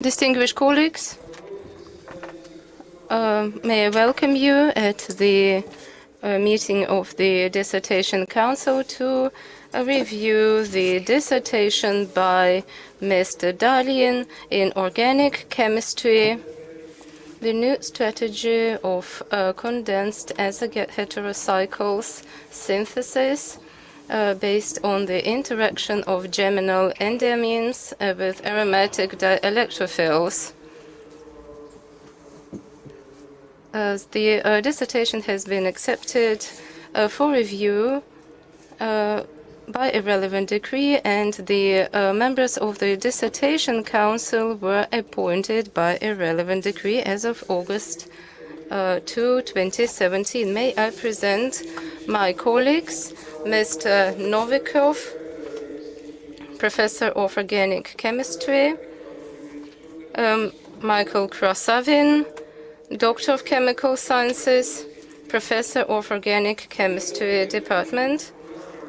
Distinguished colleagues, may I welcome you at the meeting of the Dissertation Council to review the dissertation by Mr. Dar'in in organic chemistry, the new strategy of condensed azaheterocycles synthesis based on the interaction of geminal enediamines with aromatic dielectrophiles. The dissertation has been accepted for review by a relevant decree, and the members of the Dissertation Council were appointed by a relevant decree as of August 2, 2017. May I present my colleagues, Mr. Novikov, Professor of Organic Chemistry, Michael Krasavin, Doctor of Chemical Sciences, Professor of Organic Chemistry Department.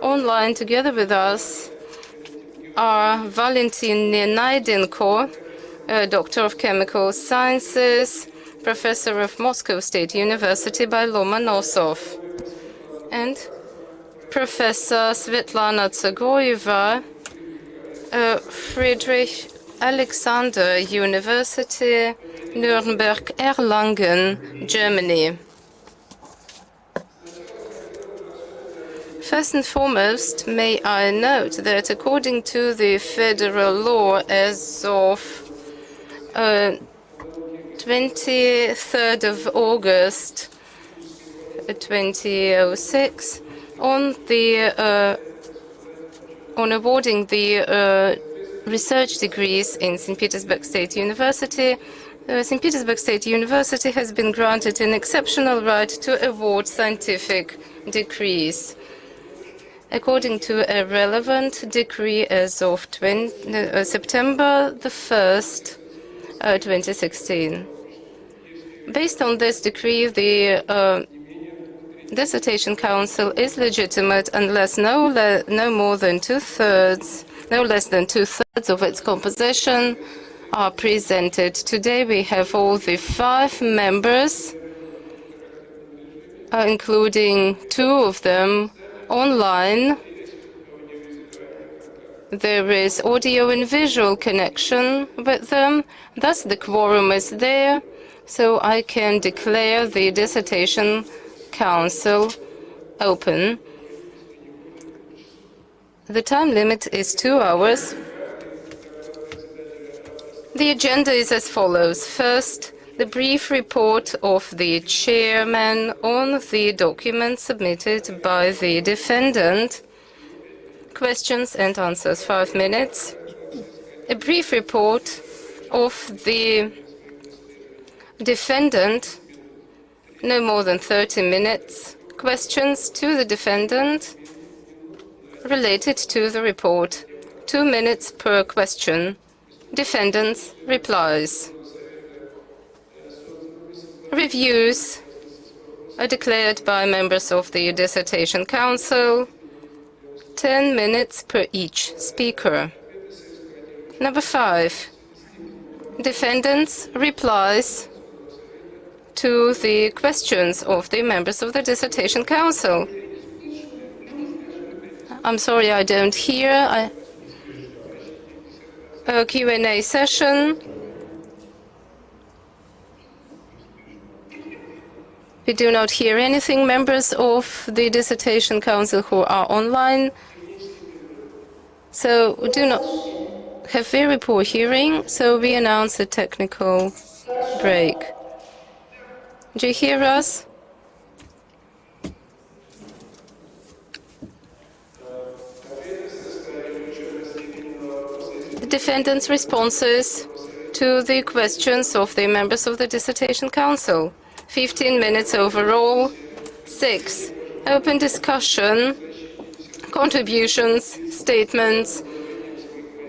Online together with us are Valentin Nenaidenko, Doctor of Chemical Sciences, Professor of Moscow State University by Lomonosov, and Professor Svetlana Tsagoyeva, Friedrich Alexander University, Nuremberg, Erlangen, Germany. First and foremost, may I note that according to the federal law as of 23rd of August 2006, on awarding the research degrees in St. Petersburg State University, St. Petersburg State University has been granted an exceptional right to award scientific degrees. According to a relevant decree as of September the 1st, 2016. Based on this decree, the Dissertation Council is legitimate unless no less than two-thirds of its composition are presented. Today we have all the 5 members, including 2 of them online. There is audio and visual connection with them, thus the quorum is there, so I can declare the Dissertation Council open. The time limit is 2 hours. The agenda is as follows. First, the brief report of the chairman on the document submitted by the defendant. Questions and answers, 5 minutes. A brief report of the defendant, no more than 30 minutes. Questions to the defendant related to the report, 2 minutes per question. Defendant's replies. Reviews are declared by members of the Dissertation Council, 10 minutes per each speaker. Number 5, defendant's replies to the questions of the members of the Dissertation Council. I'm sorry, I don't hear. A Q&A session. We do not hear anything. Members of the Dissertation Council who are online, so we do not have very poor hearing, so we announce a technical break. Do you hear us? The defendant's responses to the questions of the members of the Dissertation Council. 15 minutes overall. 6, open discussion, contributions, statements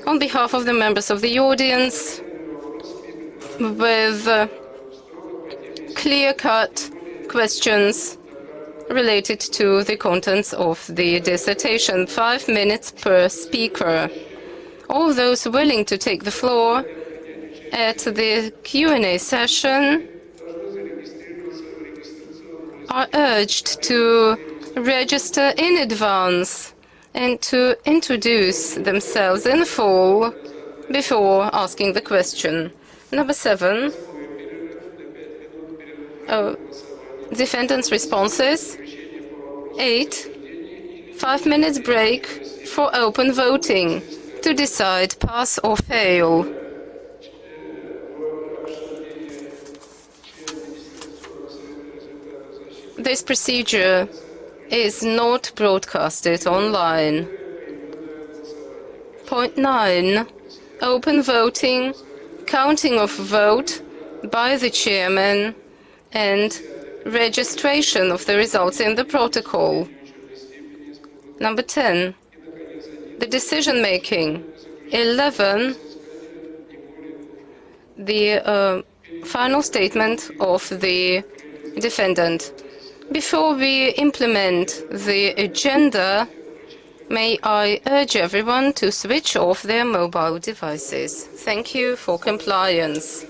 on behalf of the members of the audience with clear-cut questions related to the contents of the dissertation. 5 minutes per speaker. All those willing to take the floor At the Q&A session, are urged to register in advance and to introduce themselves in full before asking the question. Number 7, defendant's responses. 8, 5 minutes break for open voting to decide pass or fail. This procedure is not broadcasted online. Point 9. Open voting, counting of vote by the chairman, and registration of the results in the protocol. Number 10. The decision-making. 11. The final statement of the defendant. Before we implement the agenda, may I urge everyone to switch off their mobile devices. Thank you for compliance.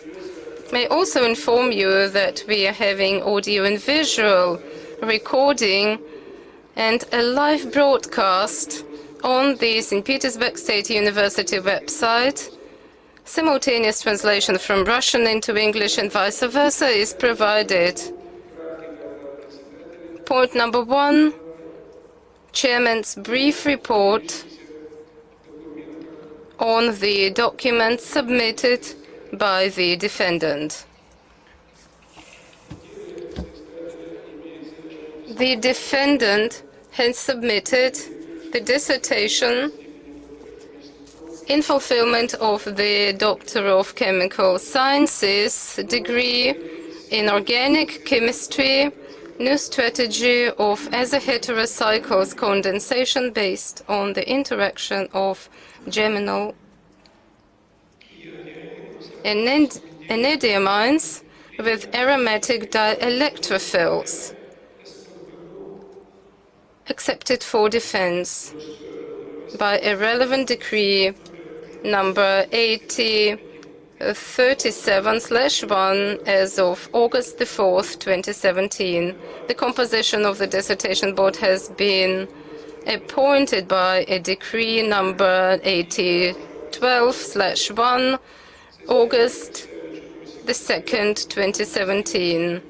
May I also inform you that we are having audio and visual recording and a live broadcast on the St. Petersburg State University website. Simultaneous translation from Russian into English and vice versa is provided. Point number 1, Chairman's brief report on the documents submitted by the defendant. The defendant has submitted the dissertation in fulfillment of the Doctor of Chemical Sciences degree in organic chemistry, new strategy of azaheterocycles condensation based on the interaction of geminal enediamines with aromatic dielectrophiles, accepted for defense by a relevant decree number 8037/1 as of August the 4th, 2017. The composition of the dissertation board has been appointed by a decree number 8012/1, August the 2nd, 2017.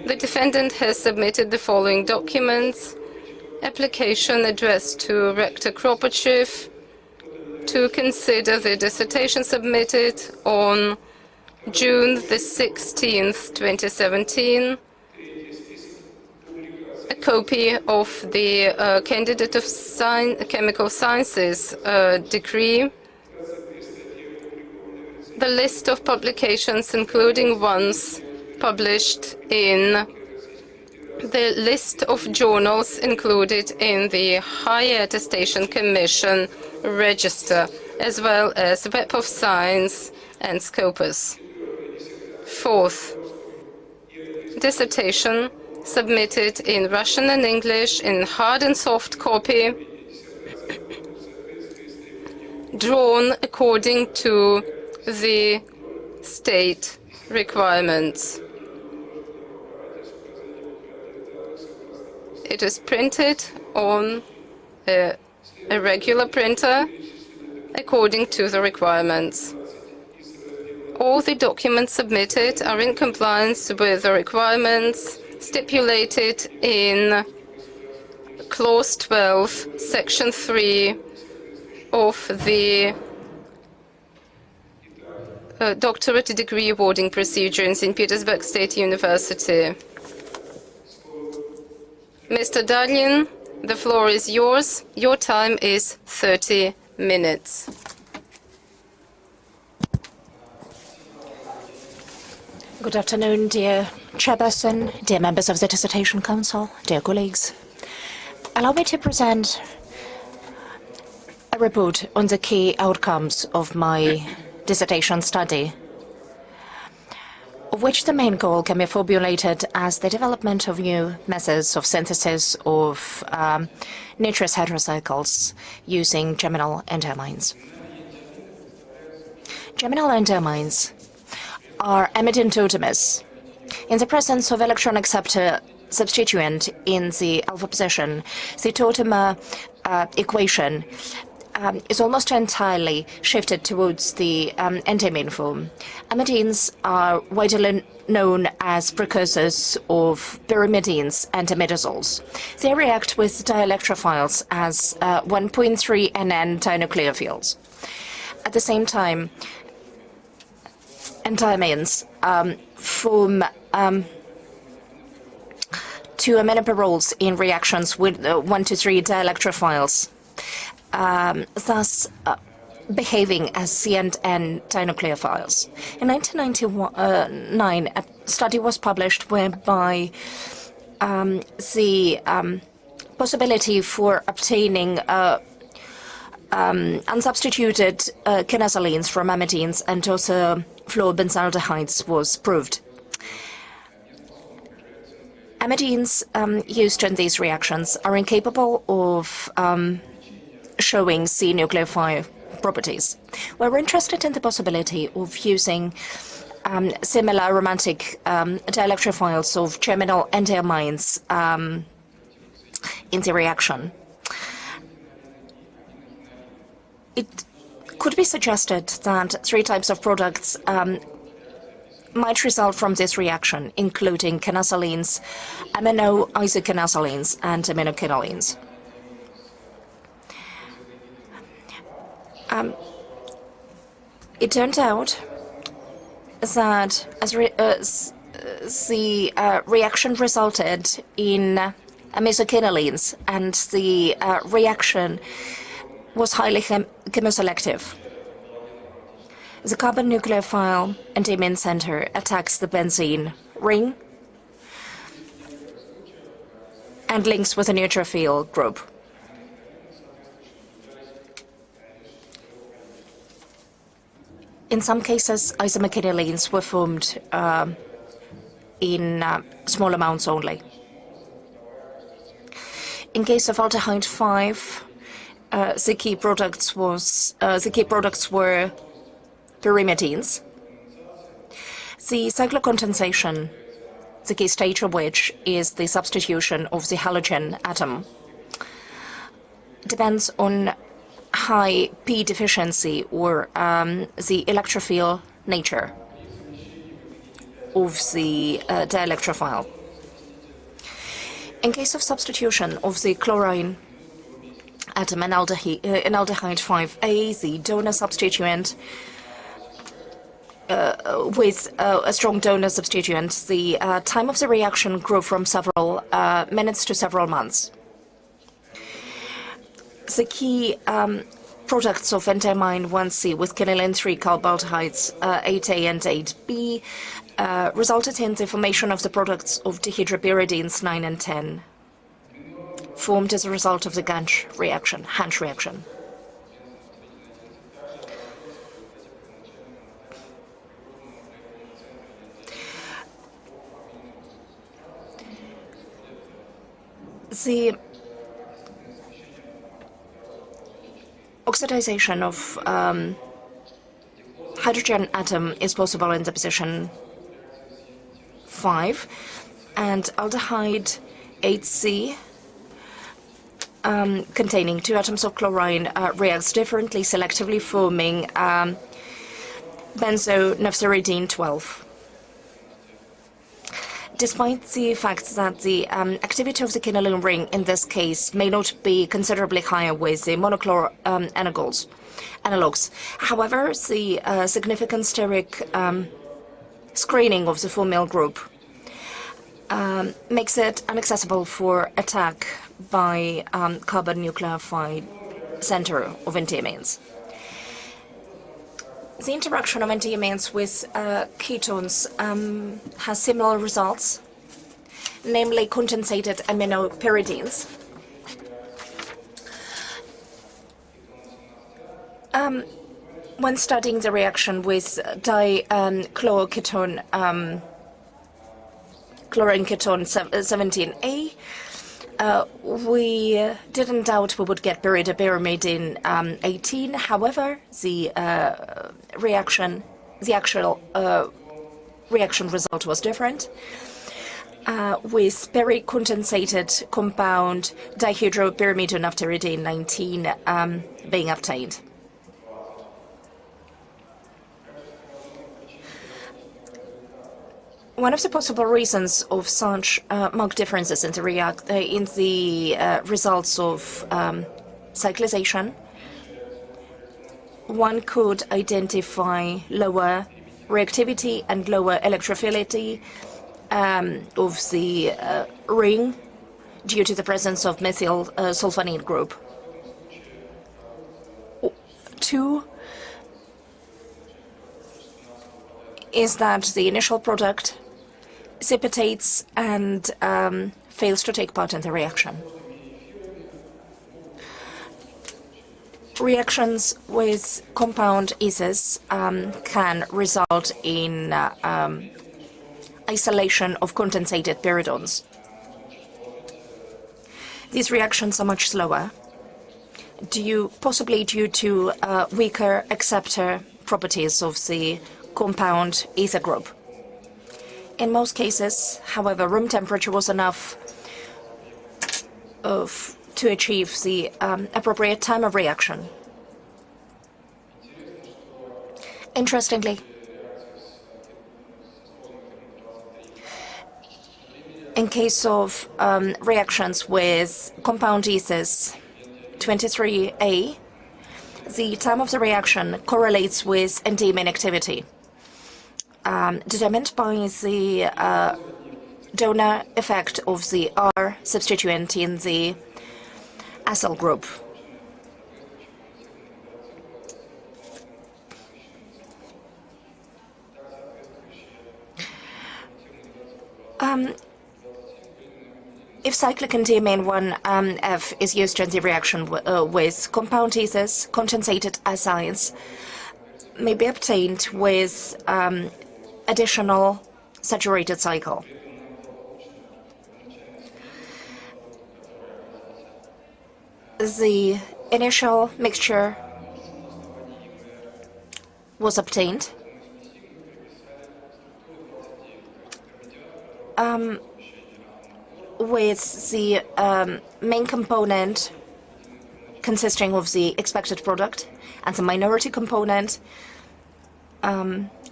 The defendant has submitted the following documents: application addressed to Rector Kropotchev to consider the dissertation submitted on June the 16th, 2017, a copy of the candidate of chemical sciences decree, the list of publications including ones published in the list of journals included in the Higher Attestation Commission register, as well as Web of Science and Scopus. 4th, dissertation submitted in Russian and English in hard and soft copy, drawn according to the state requirements. It is printed on a regular printer according to the requirements. All the documents submitted are in compliance with the requirements stipulated in Clause 12, Section 3 of the doctorate degree awarding procedure in St. Petersburg State University. Mr. Dar'in, the floor is yours. Your time is 30 minutes. Good afternoon, dear Chairperson, dear members of the Dissertation Council, dear colleagues. Allow me to present a report on the key outcomes of my dissertation study, of which the main goal can be formulated as the development of new methods of synthesis of nitrous heterocycles using geminal enediamines. Geminal enediamines are amidototemous. In the presence of electron acceptor substituent in the alpha position, the totemer equation is almost entirely shifted towards the endiamine form. Amidines are widely known as precursors of pyrimidines and imidazoles. They react with dielectrophiles as 1.3 Nn dinucleophiles. At the same time, enediamines form two aminoperols in reactions with 1 to 3 dielectrophiles, thus behaving as C and N dinucleophiles. In 1999, a study was published whereby the possibility for obtaining unsubstituted kinazolines from amidines and also fluorobenzaldehydes was proved. Amidines used in these reactions are incapable of showing C nucleophile properties. We're interested in the possibility of using similar aromatic dielectrophiles of geminal enediamines in the reaction. It could be suggested that 3 types of products might result from this reaction, including kinazolines, amino-isokinazolines, and aminoquinolines. It turned out that the reaction resulted in amisoquinolines, and the reaction was highly chemoselective. The carbon nucleophile enediamine center attacks the benzene ring and links with a neutrophil group. In some cases, isomequinolines were formed in small amounts only. In case of aldehyde 5, the key products were pyrimidines. The cyclocondensation, the key stage of which is the substitution of the halogen atom, depends on high P deficiency or the electrophile nature of the dielectrophile. In case of substitution of the chlorine atom in aldehyde 5A, the donor substituent, with a strong donor substituent, the time of the reaction grew from several minutes to several months. The key products of enediamine 1C with quinylene 3 carbaldehydes 8A and 8B resulted in the formation of the products of dihydropyridines 9 and 10, formed as a result of the Hansch reaction. The oxidization of hydrogen atom is possible in the position 5, and aldehyde 8C containing 2 atoms of chlorine reacts differently, selectively forming benzonaphthyridine 12. Despite the fact that the activity of the quinylene ring in this case may not be considerably higher with the monochlor analogues, however, the significant steric screening of the formyl group makes it inaccessible for attack by carbon nucleophile center of enediamines. The interaction of enediamines with ketones has similar results, namely condensated aminopyridines. When studying the reaction with dichloroketone, chlorine ketone 17A, We didn't doubt we would get pyridopyrimidine 18. However, the actual reaction result was different, with peri-condensated compound dihydropyrimidonaphthyridine 19 being obtained. One of the possible reasons of such marked differences in the results of cyclization, one could identify lower reactivity and lower electrophility of the ring due to the presence of methyl sulfonate group. 2 is that the initial product dissipates and fails to take part in the reaction. Reactions with compound ethers can result in isolation of condensated pyridones. These reactions are much slower, possibly due to weaker acceptor properties of the compound ether group. In most cases, however, room temperature was enough to achieve the appropriate time of reaction. Interestingly, in case of reactions with compound ethers 23A, the time of the reaction correlates with enediamine activity, determined by the donor effect of the R substituent in the acyl group. If cyclic enediamine 1F is used in the reaction with compound ethers, condensated azides may be obtained with additional saturated cycle. The initial mixture was obtained with the main component consisting of the expected product, and the minority component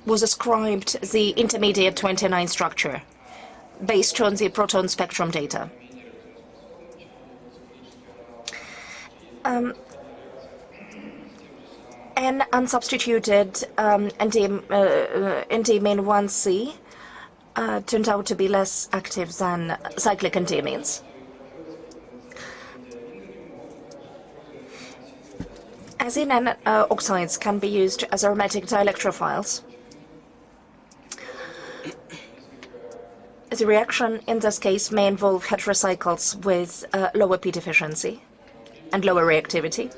was ascribed the intermediate 29 structure based on the proton spectrum data. N unsubstituted enediamine 1C turned out to be less active than cyclic enediamines. Azine N oxides can be used as aromatic dielectrophiles. The reaction in this case may involve heterocycles with lower P deficiency and lower reactivity.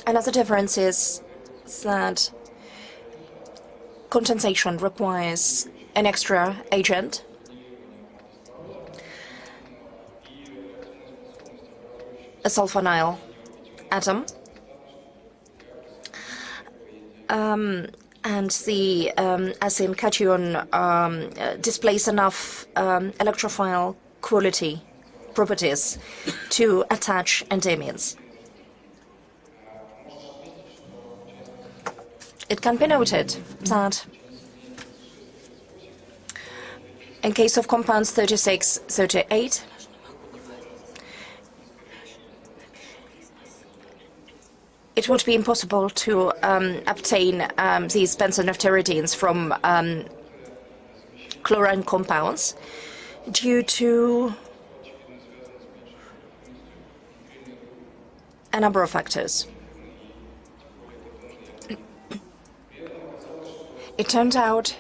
Another difference is that condensation requires an extra agent, a sulfonyl atom, and the azine cation displays enough electrophile quality properties to attach enediamines. It can be noted that in case of compounds 36, 38, it would be impossible to obtain these benzonaphthyridines from chlorine compounds due to a number of factors. It turned out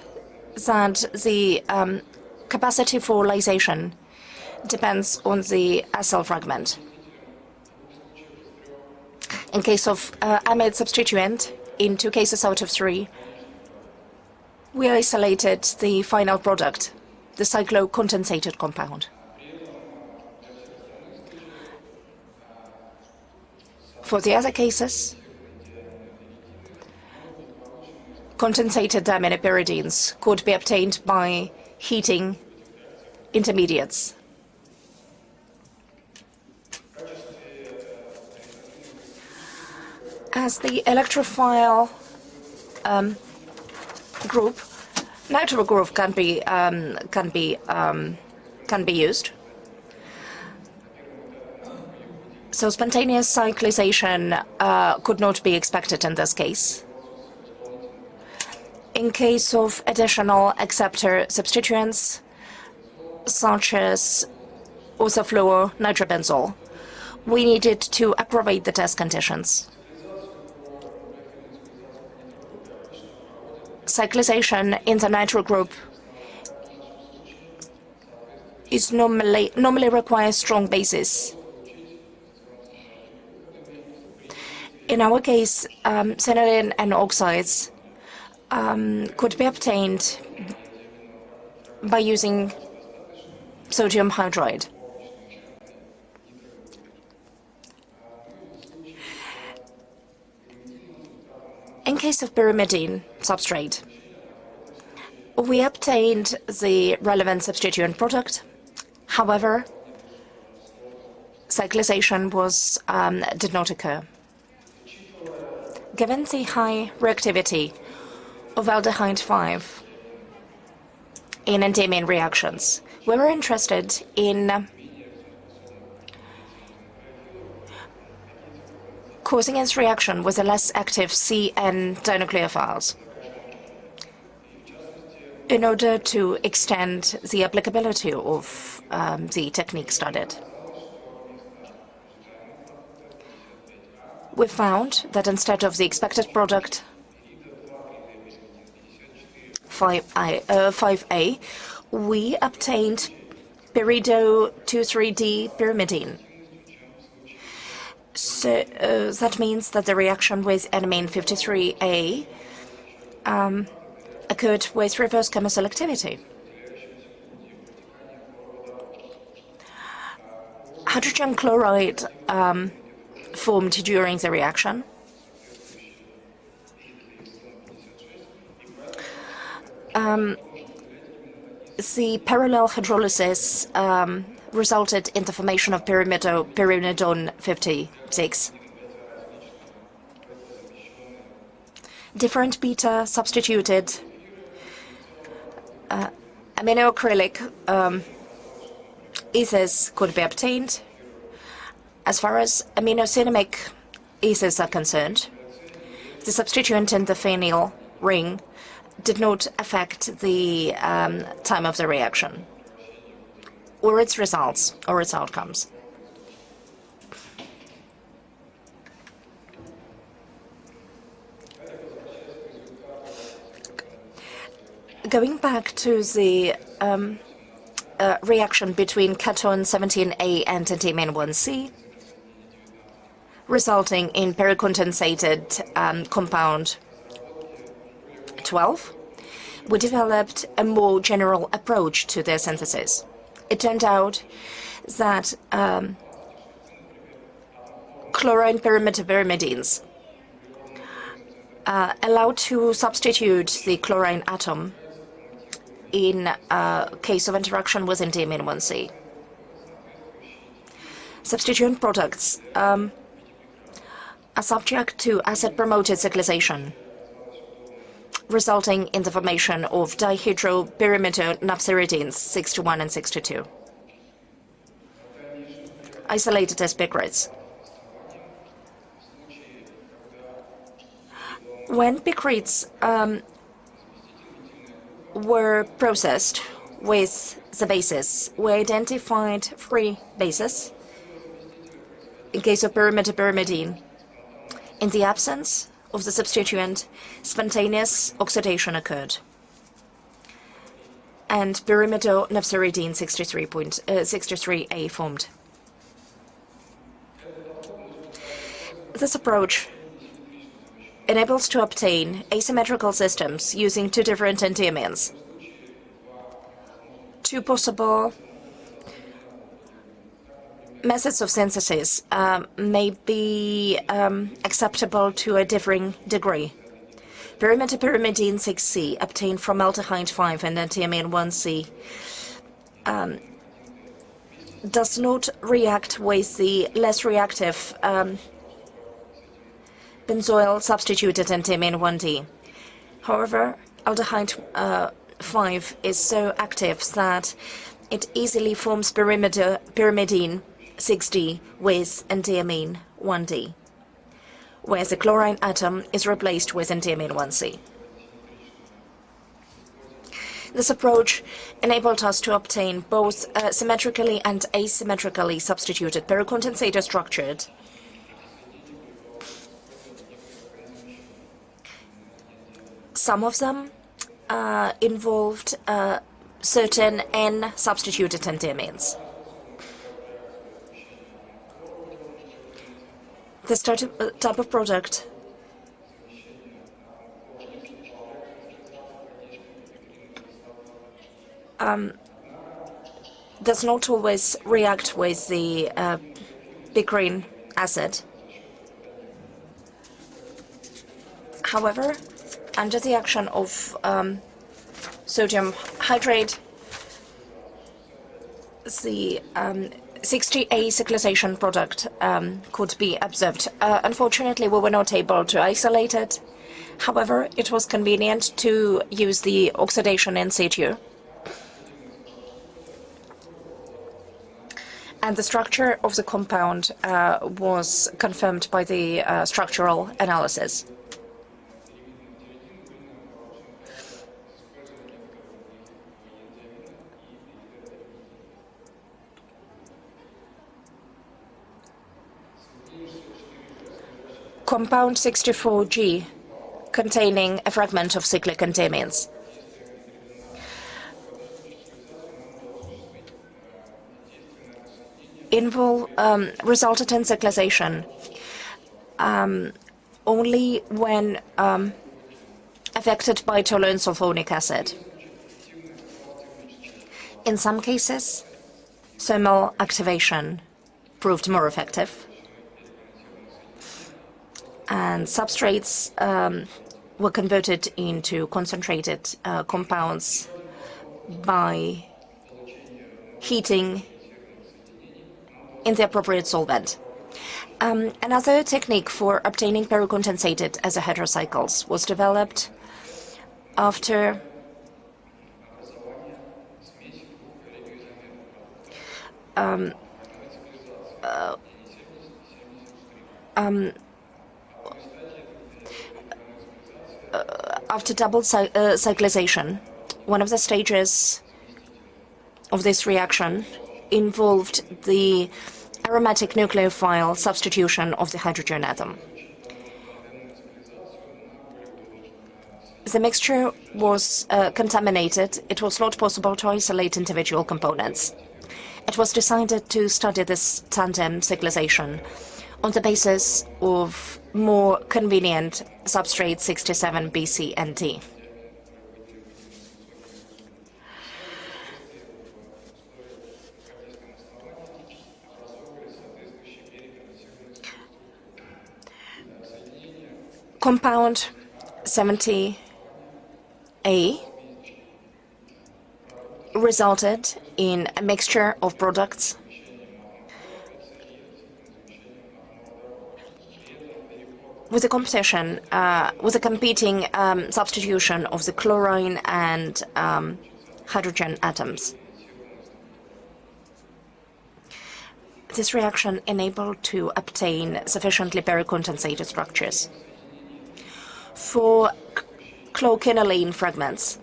that the capacity for lysation depends on the acyl fragment. In case of amide substituent, in 2 cases out of 3, we isolated the final product the cyclocondensated compound. For the other cases, condensated diaminopyridines could be obtained by heating intermediates. As the electrophile group, nitro group can be used. So spontaneous cyclization could not be expected in this case. In case of additional acceptor substituents, such as orthofluoronitrobenzol, we needed to aggravate the test conditions. Cyclization in the nitro group is normally requires strong bases. In our case, cenylene and oxides could be obtained by using sodium hydride. In case of pyrimidine substrate, we obtained the relevant substituent product. However, cyclization did not occur. Given the high reactivity of aldehyde 5 in enediamine reactions, we were interested in causing its reaction with the less active CN dinucleophiles in order to extend the applicability of the technique studied. We found that instead of the expected product 5A, we obtained pyrido 2,3-D pyrimidine. So that means that the reaction with enamine 53A occurred with reverse chemoselectivity. Hydrogen chloride formed during the reaction. The parallel hydrolysis resulted in the formation of pyrimidone 56. Different beta substituted aminoacrylic ethers could be obtained. As far as aminocinamic ethers are concerned, the substituent in the phenyl ring did not affect the time of the reaction, or its results, or its outcomes. Going back to the reaction between cation 17A and enediamine 1C, resulting in pericondensated compound 12, we developed a more general approach to their synthesis. It turned out that chlorine pyrimidines allowed to substitute the chlorine atom in case of interaction with enediamine 1C. Substituent products are subject to acid-promoted cyclization, resulting in the formation of dihydropyrimidonaphthyridines 61 and 62, isolated as picrites. When picrites were processed with the bases, we identified 3 bases in case of pyrimidine. In the absence of the substituent, spontaneous oxidation occurred, and pyrimidonaphthyridine 63A formed. This approach enables to obtain asymmetrical systems using 2 different enediamines. two possible methods of synthesis may be acceptable to a differing degree. Pyrimidine 6C obtained from aldehyde 5 and enediamine 1C does not react with the less reactive benzoyl substituted enediamine 1D. However, aldehyde 5 is so active that it easily forms pyrimidine 6D with enediamine 1D, whereas the chlorine atom is replaced with enediamine 1C. This approach enabled us to obtain both symmetrically and asymmetrically substituted pericondensator structures. Some of them involved certain N-substituted enediamines. This type of product does not always react with the picrine acid. However, under the action of sodium hydrate, the 60A cyclization product could be observed. Unfortunately, we were not able to isolate it. However, it was convenient to use the oxidation in situ. And the structure of the compound was confirmed by the structural analysis. Compound 64G, containing a fragment of cyclic enediamines. Resulted in cyclization only when affected by toluene sulfonic acid. In some cases, thermal activation proved more effective, and substrates were converted into concentrated compounds by heating in the appropriate solvent. Another technique for obtaining pericondensated azaheterocycles was developed after double cyclization. One of the stages of this reaction involved the aromatic nucleophile substitution of the hydrogen atom. The mixture was contaminated. It was not possible to isolate individual components. It was decided to study this tandem cyclization on the basis of more convenient substrate 67 BC and D. Compound 70A resulted in a mixture of products with a competition, with a competing substitution of the chlorine and hydrogen atoms. This reaction enabled to obtain sufficiently pericondensated structures. For chloroquinoline fragments,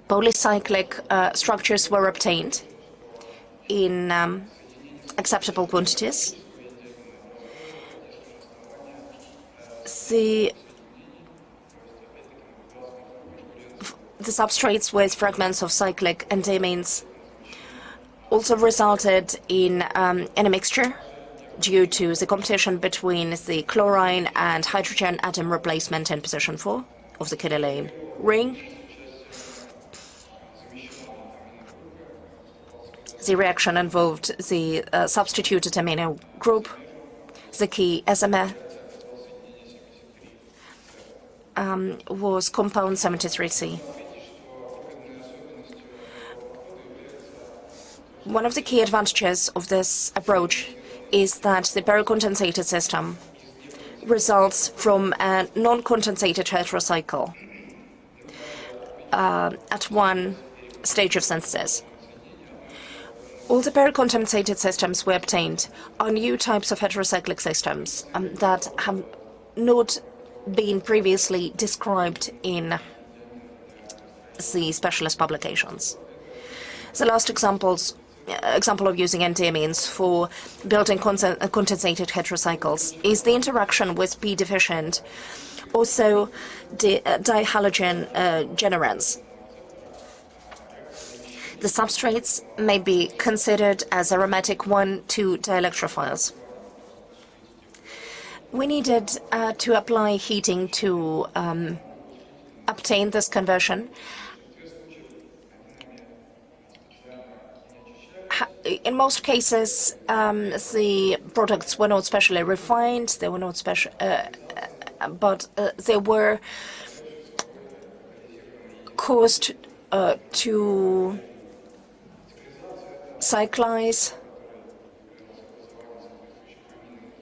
polycyclic structures were obtained in acceptable quantities. The substrates with fragments of cyclic enediamines also resulted in a mixture due to the competition between the chlorine and hydrogen atom replacement in position 4 of the quinoline ring. The reaction involved the substituted amino group, the key azamer was compound 73C. One of the key advantages of this approach is that the pericompensated system results from a non-condensated heterocycle at one stage of synthesis. All the pericompensated systems we obtained are new types of heterocyclic systems that have not been previously described in the specialist publications. The last example of using enediamines for building condensated heterocycles is the interaction with P-deficient, also dihalogen generans. The substrates may be considered as aromatic 1,2 dielectrophiles. We needed to apply heating to obtain this conversion. In most cases, the products were not specially refined. They were not special, but they were caused to cyclize,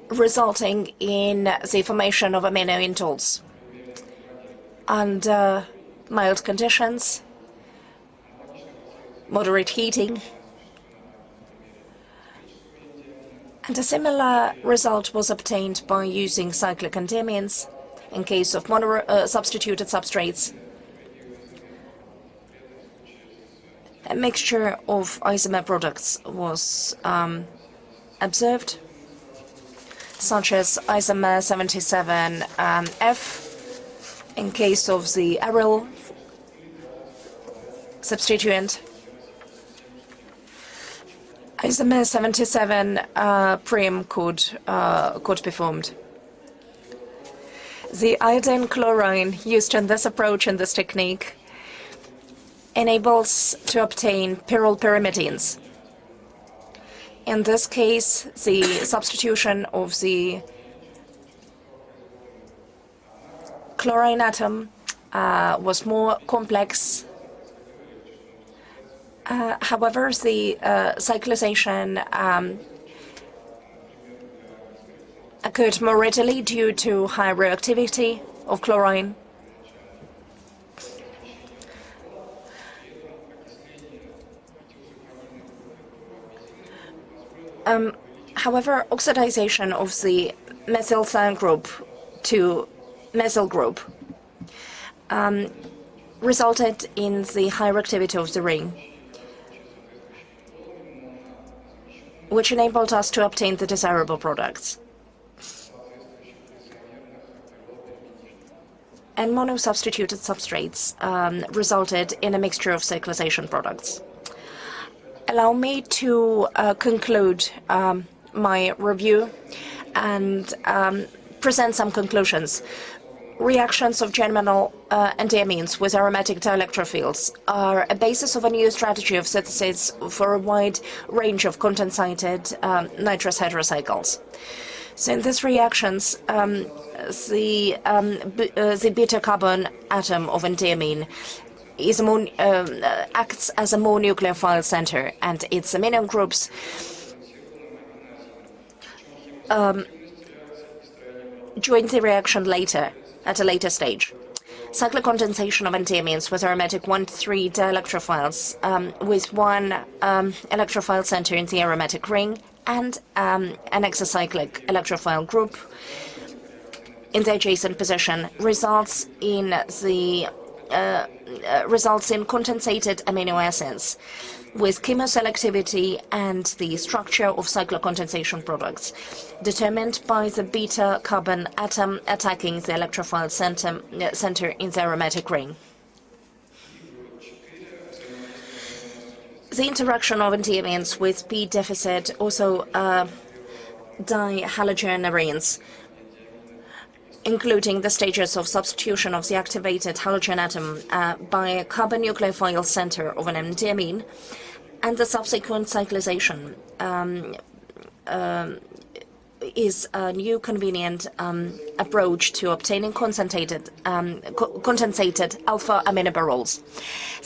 resulting in the formation of amino intols under mild conditions, moderate heating. And a similar result was obtained by using cyclic enediamines in case of substituted substrates. A mixture of isomer products was observed, such as isomer 77F in case of the aryl substituent, isomer 77 prim could be formed. The iodine chlorine used in this approach and this technique enables to obtain pyrrole pyrimidines. In this case, the substitution of the chlorine atom was more complex. However, the cyclization occurred more readily due to high reactivity of chlorine. However, oxidization of the methylthane group to methyl group resulted in the high reactivity of the ring, which enabled us to obtain the desirable products. And mono-substituted substrates resulted in a mixture of cyclization products. Allow me to conclude my review and present some conclusions. Reactions of geminal enediamines with aromatic dielectrophiles are a basis of a new strategy of synthesis for a wide range of condensated nitrous heterocycles. So in these reactions, the beta carbon atom of enediamine is acts as a mononucleophile center, and its amino groups join the reaction at a later stage. Cyclic condensation of enediamines with aromatic 1,3 dielectrophiles with one electrophile center in the aromatic ring and an exocyclic electrophile group in the adjacent position results in condensated amino acids with chemoselectivity and the structure of cyclocondensation products determined by the beta carbon atom attacking the electrophile center in the aromatic ring. The interaction of enediamines with P deficit, also dihalogenarines, including the stages of substitution of the activated halogen atom by a carbon nucleophile center of an enediamine and the subsequent cyclization is a new convenient approach to obtaining condensated alpha aminobarols.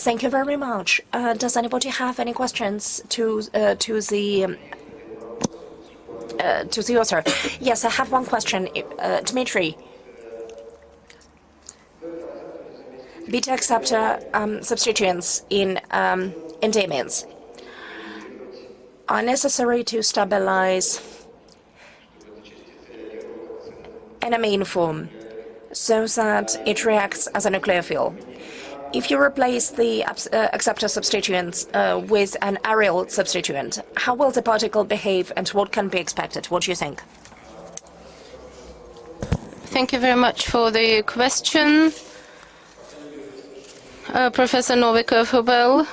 Thank you very much. Does anybody have any questions to the author? Yes, I have one question. Dmitry, beta acceptor substituents in enediamines are necessary to stabilize enamine form so that it reacts as a nucleophile. If you replace the acceptor substituents with an aryl substituent, how will the particle behave and what can be expected? What do you think? Thank you very much for the question. Professor Novikov, well,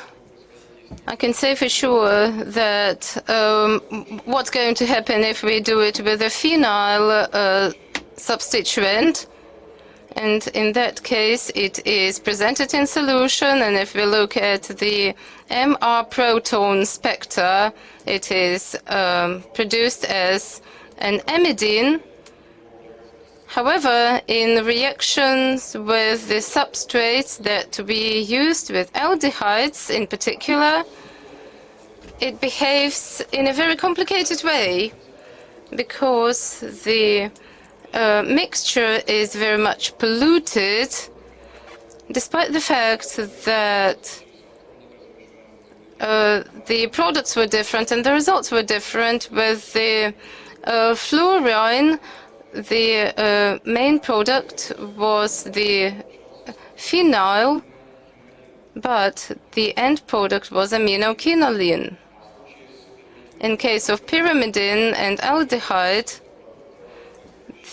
I can say for sure that what's going to happen if we do it with a phenyl substituent, and in that case it is presented in solution, and if we look at the MR proton spectra, it is produced as an amidine. However, in reactions with the substrates that we used with aldehydes in particular, it behaves in a very complicated way because the mixture is very much polluted, despite the fact that the products were different and the results were different. With the fluorine, the main product was the phenyl, but the end product was aminoquinoline. In case of pyrimidine and aldehyde,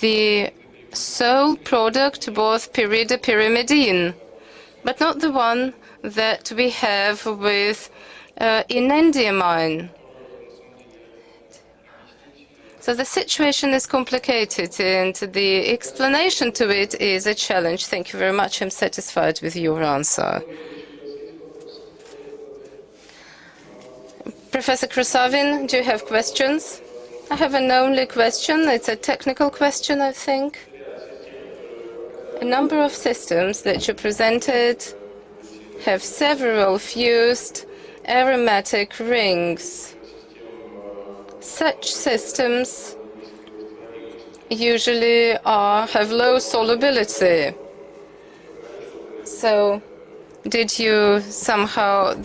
the sole product was pyridopyrimidine, but not the one that we have with enediamine. So the situation is complicated, and the explanation to it is a challenge. Thank you very much. I'm satisfied with your answer. Professor Krasavin, do you have questions? I have an only question. It's a technical question, I think. A number of systems that you presented have several fused aromatic rings. Such systems usually have low solubility. So did you somehow,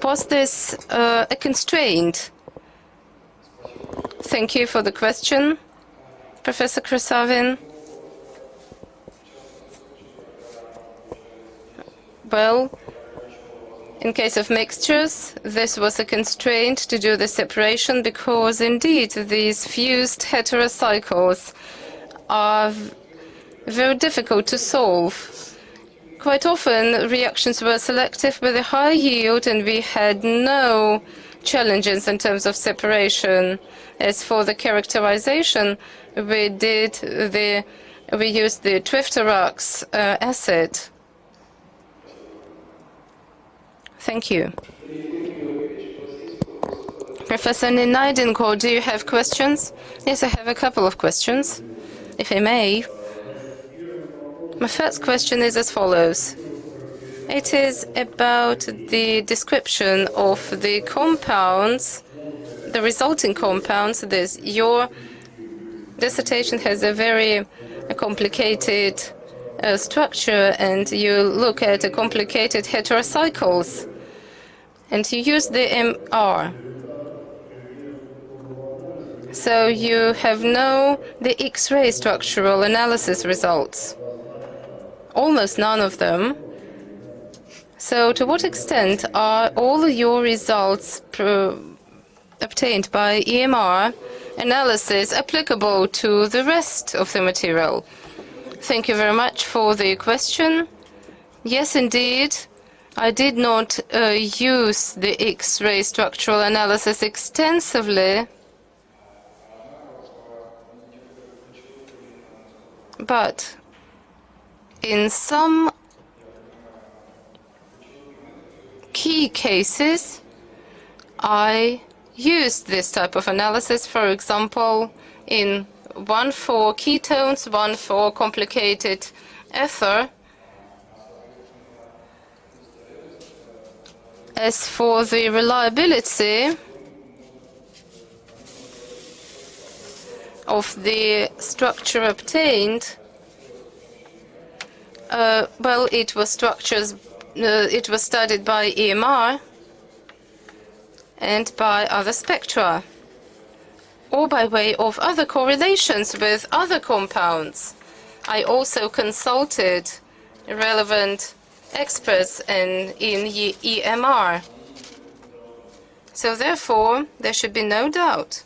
was this a constraint? Thank you for the question, Professor Krasavin. Well, in case of mixtures, this was a constraint to do the separation because, indeed, these fused heterocycles are very difficult to solve. Quite often, reactions were selective with a high yield, and we had no challenges in terms of separation. As for the characterization, we used the Twifterox acid. Thank you. Professor Nenaidenko, do you have questions? Yes, I have a couple of questions, if I may. My first question is as follows. It is about the description of the compounds, the resulting compounds. Your dissertation has a very complicated structure, and you look at the complicated heterocycles, and you use the MR. So you have the X-ray structural analysis results. Almost none of them. So to what extent are all your results obtained by EMR analysis applicable to the rest of the material? Thank you very much for the question. Yes, indeed. I did not use the X-ray structural analysis extensively, but in some key cases, I used this type of analysis, for example, in one for ketones, one for complicated ether. As for the reliability of the structure obtained, well, it was studied by EMR and by other spectra, or by way of other correlations with other compounds. I also consulted relevant experts in EMR. So therefore, there should be no doubt.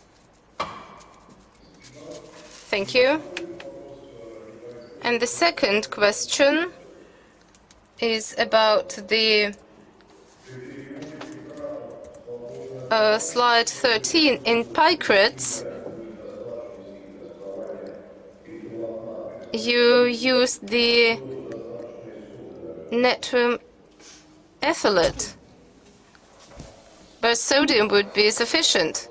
Thank you. And the second question is about the slide 13. In picrates, you use the natrium ethylate, but sodium would be sufficient.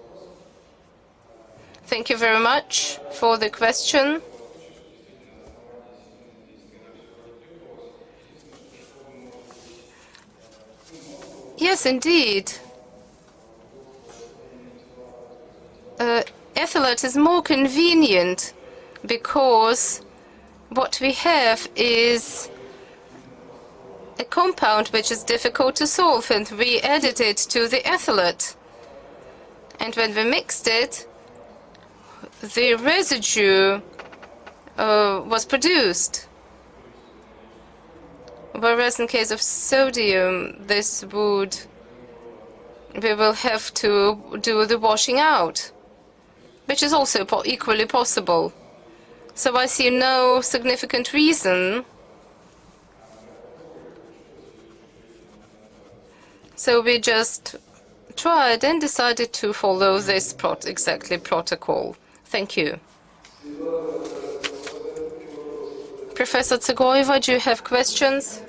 Thank you very much for the question. Yes, indeed. Ethylate is more convenient because what we have is a compound which is difficult to solve, and we added it to the ethylate. And when we mixed it, the residue was produced. Whereas in case of sodium, we will have to do the washing out, which is also equally possible. So I see no significant reason. So we just tried and decided to follow this protocol. Thank you. Professor Tsegoeva, do you have questions?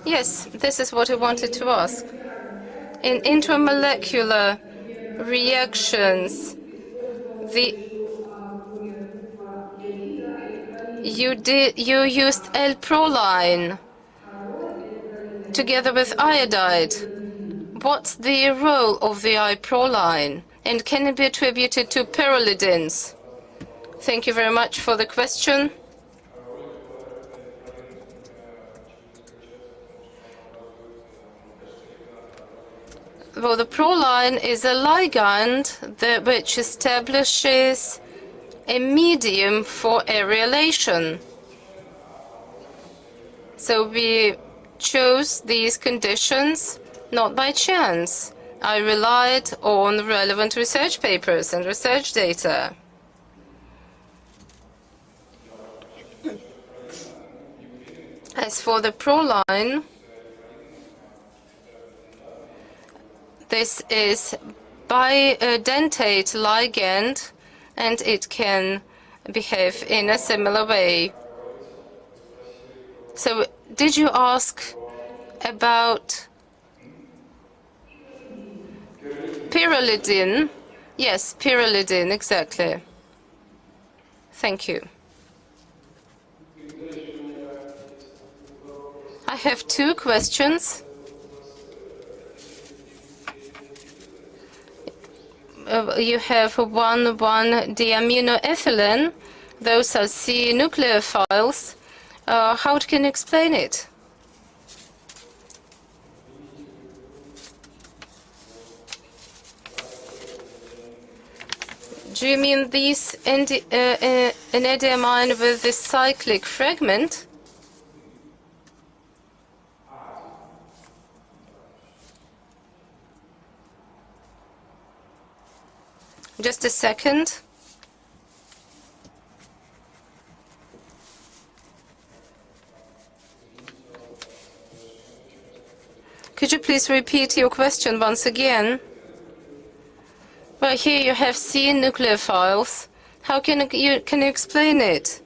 Yes, this is what I wanted to ask. In intramolecular reactions, you used L-proline together with iodide. What's the role of the I-proline, and can it be attributed to pyrrolidins? Thank you very much for the question. Well, the proline is a ligand which establishes a medium for aerylation. So we chose these conditions not by chance. I relied on relevant research papers and research data. As for the proline, this is bidentate ligand, and it can behave in a similar way. So, did you ask about pyrrolidin? Yes, pyrrolidin, exactly. Thank you. I have two questions. You have 1,1-diaminoethylene. Those are C nucleophiles. How can you explain it? Do you mean these enediamine with this cyclic fragment? Just a second. Could you please repeat your question once again? Well, here you have C nucleophiles. How can you explain it?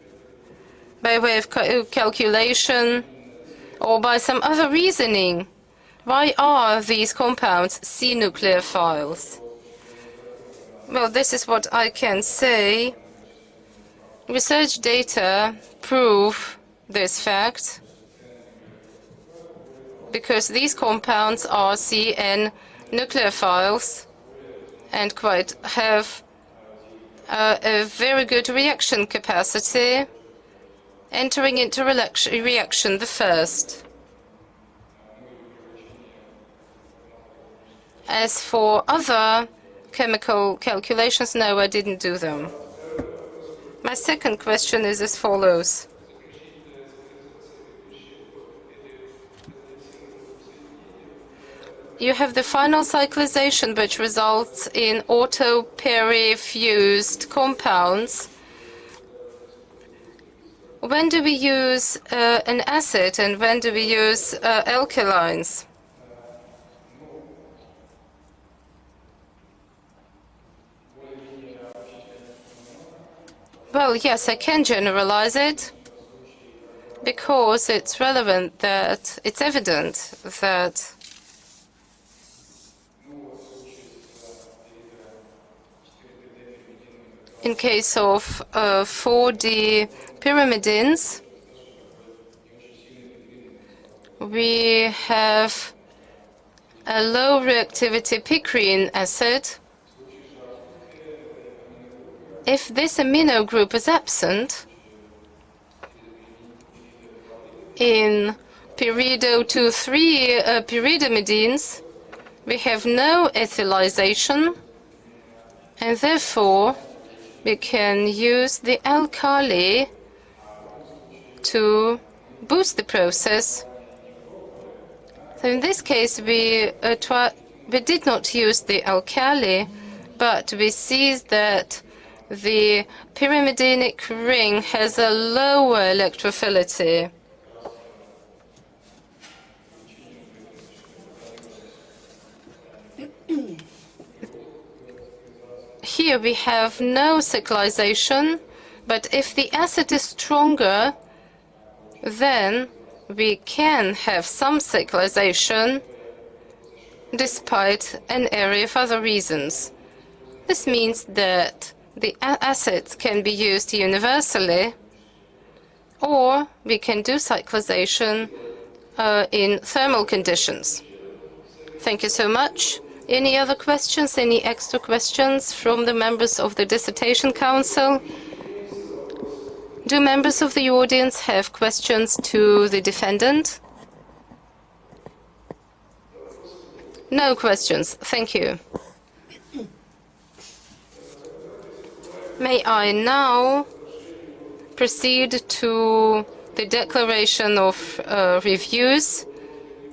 By way of calculation or by some other reasoning? Why are these compounds C nucleophiles? Well, this is what I can say. Research data prove this fact because these compounds are CN nucleophiles and quite have a very good reaction capacity, entering into reaction the first. As for other chemical calculations, no, I didn't do them. My second question is as follows. You have the final cyclization, which results in auto-peri-fused compounds. When do we use an acid and when do we use alkalines? Well, yes, I can generalize it because it's relevant that it's evident that in case of 4D pyrimidines, we have a low reactivity picrine acid. If this amino group is absent in pyrido 2,3 pyridamidines, we have no ethylization, and therefore we can use the alkali to boost the process. So in this case, we did not use the alkali, but we see that the pyrimidinic ring has a lower electrophility. Here we have no cyclization, but if the acid is stronger, then we can have some cyclization despite an array of other reasons. This means that the acids can be used universally, or we can do cyclization in thermal conditions. Thank you so much. Any other questions, any extra questions from the members of the Dissertation Council? Do members of the audience have questions to the defendant? No questions. Thank you. May I now proceed to the declaration of reviews?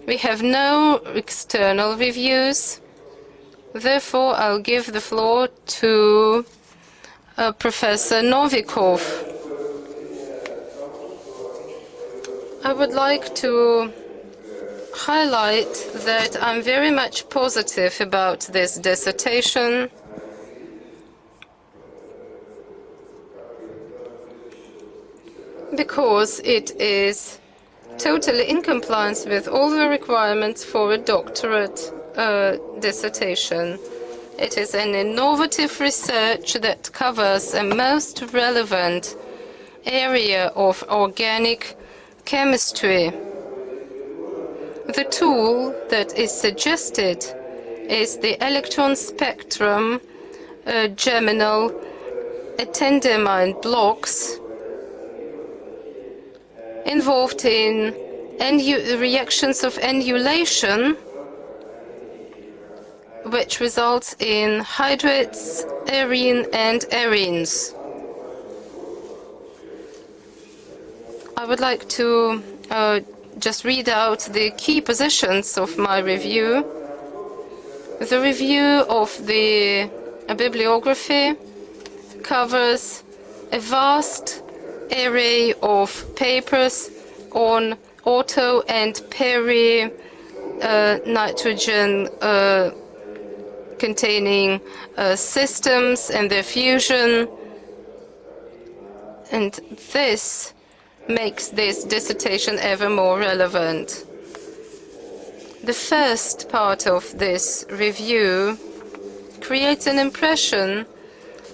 We have no external reviews. Therefore, I'll give the floor to Professor Novikov. I would like to highlight that I'm very much positive about this dissertation. Because it is totally in compliance with all the requirements for a doctorate dissertation. It is an innovative research that covers a most relevant area of organic chemistry. The tool that is suggested is the electron spectrum geminal enediamine blocks involved in reactions of annulation, which results in hydrates, arene, and arenes. I would like to just read out the key positions of my review. The review of the bibliography covers a vast array of papers on auto and peri nitrogen containing systems and their fusion, and this makes this dissertation ever more relevant. The first part of this review creates an impression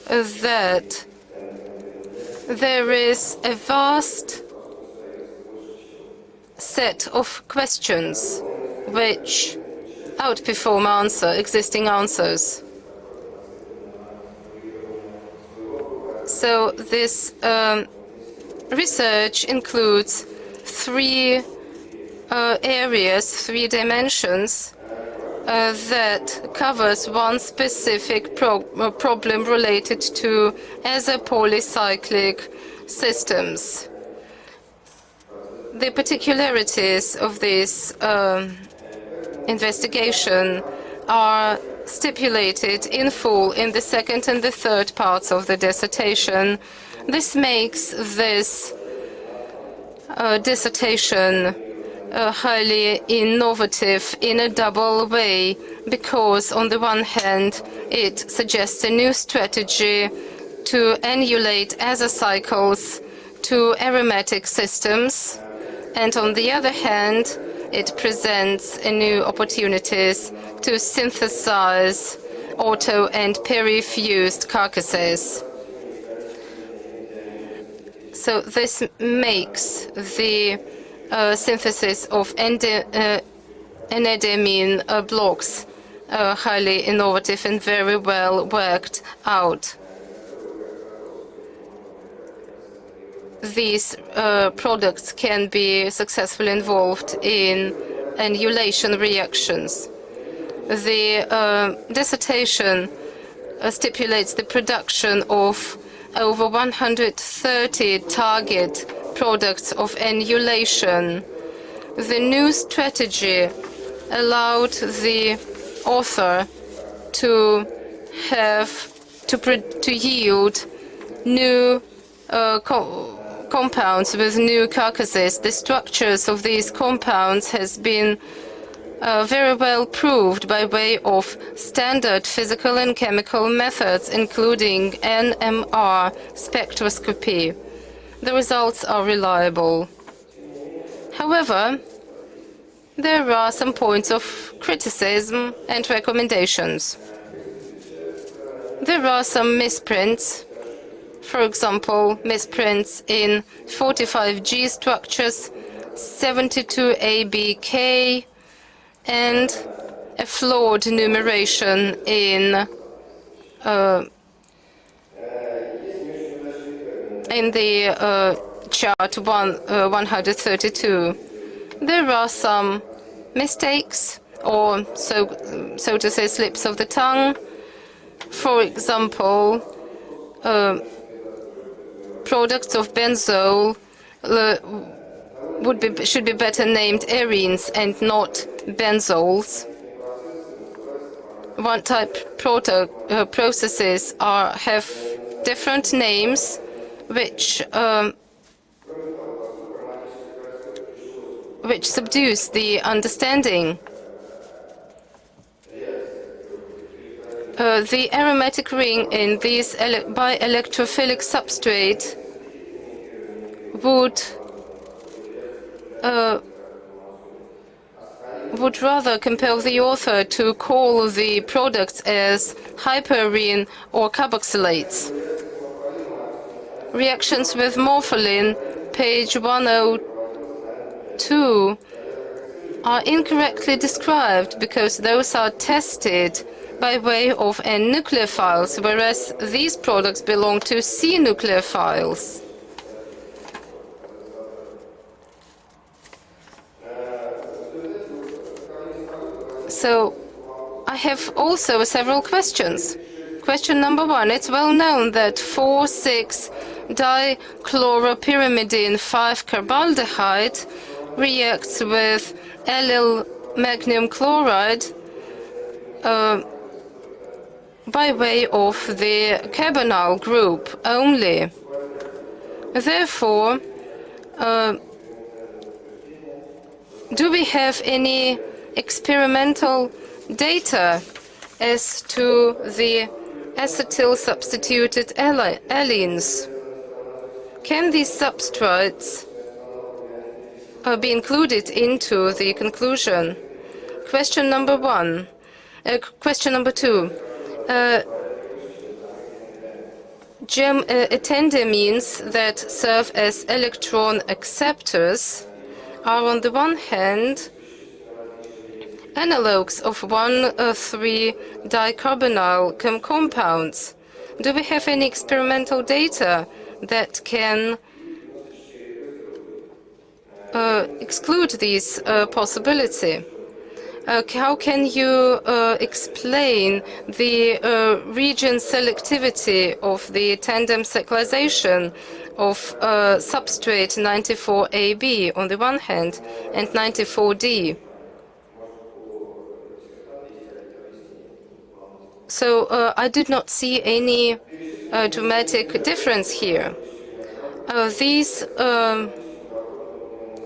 that there is a vast set of questions which outperform existing answers. So this research includes three areas, three dimensions that covers one specific problem related to azapolycyclic systems. The particularities of this investigation are stipulated in full in the second and the third parts of the dissertation. This makes this dissertation highly innovative in a double way, because on the one hand it suggests a new strategy to emulate azacycles to aromatic systems, and on the other hand it presents new opportunities to synthesize auto and peri-fused carcasses. So this makes the synthesis of enediamine blocks highly innovative and very well worked out. These products can be successfully involved in annihilation reactions. The dissertation stipulates the production of over 130 target products of annihilation. The new strategy allowed the author to yield new compounds with new carcasses. The structures of these compounds has been very well proved by way of standard physical and chemical methods, including NMR spectroscopy. The results are reliable. However, there are some points of criticism and recommendations. There are some misprints. For example, misprints in 45G structures, 72ABK, and a flawed numeration in the chart 132. There are some mistakes, or so to say, slips of the tongue. For example, products of benzol should be better named arenes and not benzols. One type processes have different names, which subdues the understanding. The aromatic ring in this dielectrophilic substrate would rather compel the author to call the products as hyperene or carboxylates. Reactions with morpholin, page 102, are incorrectly described because those are tested by way of N nucleophiles, whereas these products belong to C nucleophiles. So I have also several questions. Question number one, it's well known that 4,6-dichloropyrimidine 5-carbaldehyde reacts with allyl magnesium chloride by way of the geminal group only. Therefore, do we have any experimental data as to the acetyl substituted allenes? Can these substrates be included into the conclusion? Question number one. Question number two. Enediamines that serve as electron acceptors are, on the one hand, analogues of 1,3-dicarbonyl compounds. Do we have any experimental data that can exclude this possibility? How can you explain the region selectivity of the tandem cyclization of substrate 94AB on the one hand and 94D? So I did not see any dramatic difference here. These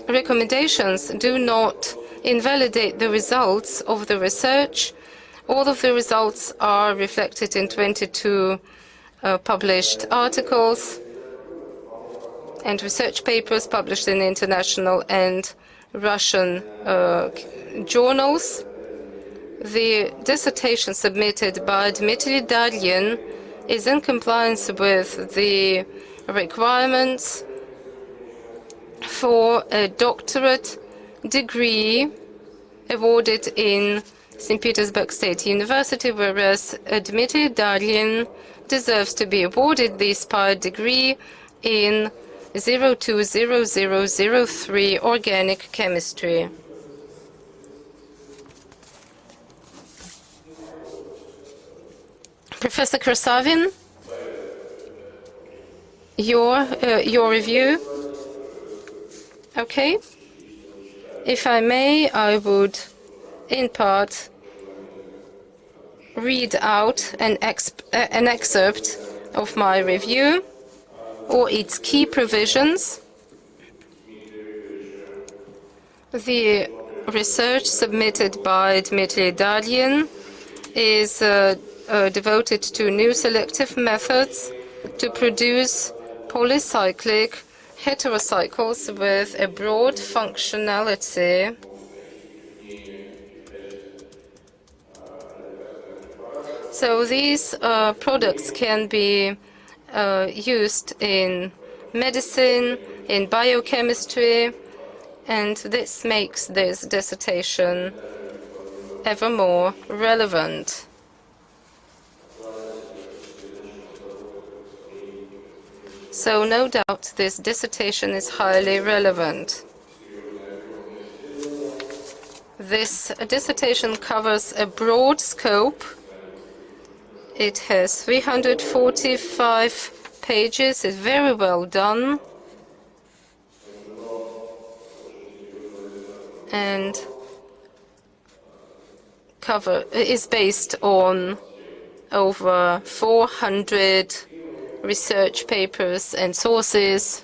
recommendations do not invalidate the results of the research. All of the results are reflected in 22 published articles and research papers published in international and Russian journals. The dissertation submitted by Dmitry Dar'in is in compliance with the requirements for a doctorate degree awarded in St. Petersburg State University, whereas Dmitry Dar'in deserves to be awarded the aspired degree in 020003 organic chemistry. Professor Krasavin, your review. Okay. If I may, I would, in part, read out an excerpt of my review or its key provisions. The research submitted by Dmitry Dar'in is devoted to new selective methods to produce polycyclic heterocycles with a broad functionality. So these products can be used in medicine, in biochemistry, and this makes this dissertation ever more relevant. So no doubt this dissertation is highly relevant. This dissertation covers a broad scope. It has 345 pages. It's very well done. And is based on over 400 research papers and sources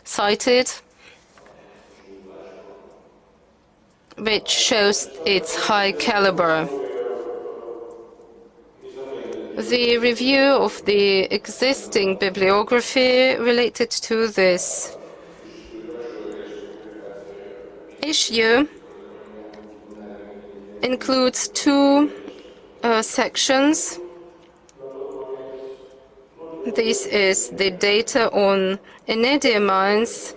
cited, which shows its high caliber. The review of the existing bibliography related to this issue includes two sections. This is the data on enediamines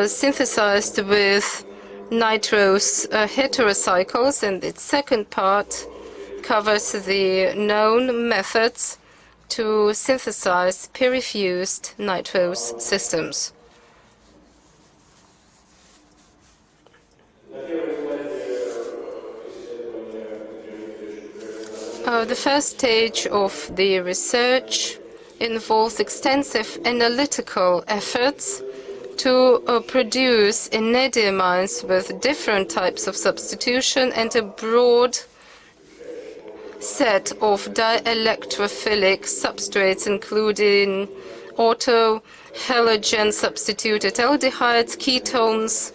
synthesized with nitrose heterocycles, and its second part covers the known methods to synthesize peer-reviewed nitrose systems. The first stage of the research involves extensive analytical efforts to produce enediamines with different types of substitution and a broad set of dielectrophilic substrates, including auto-halogen substituted aldehydes, ketones,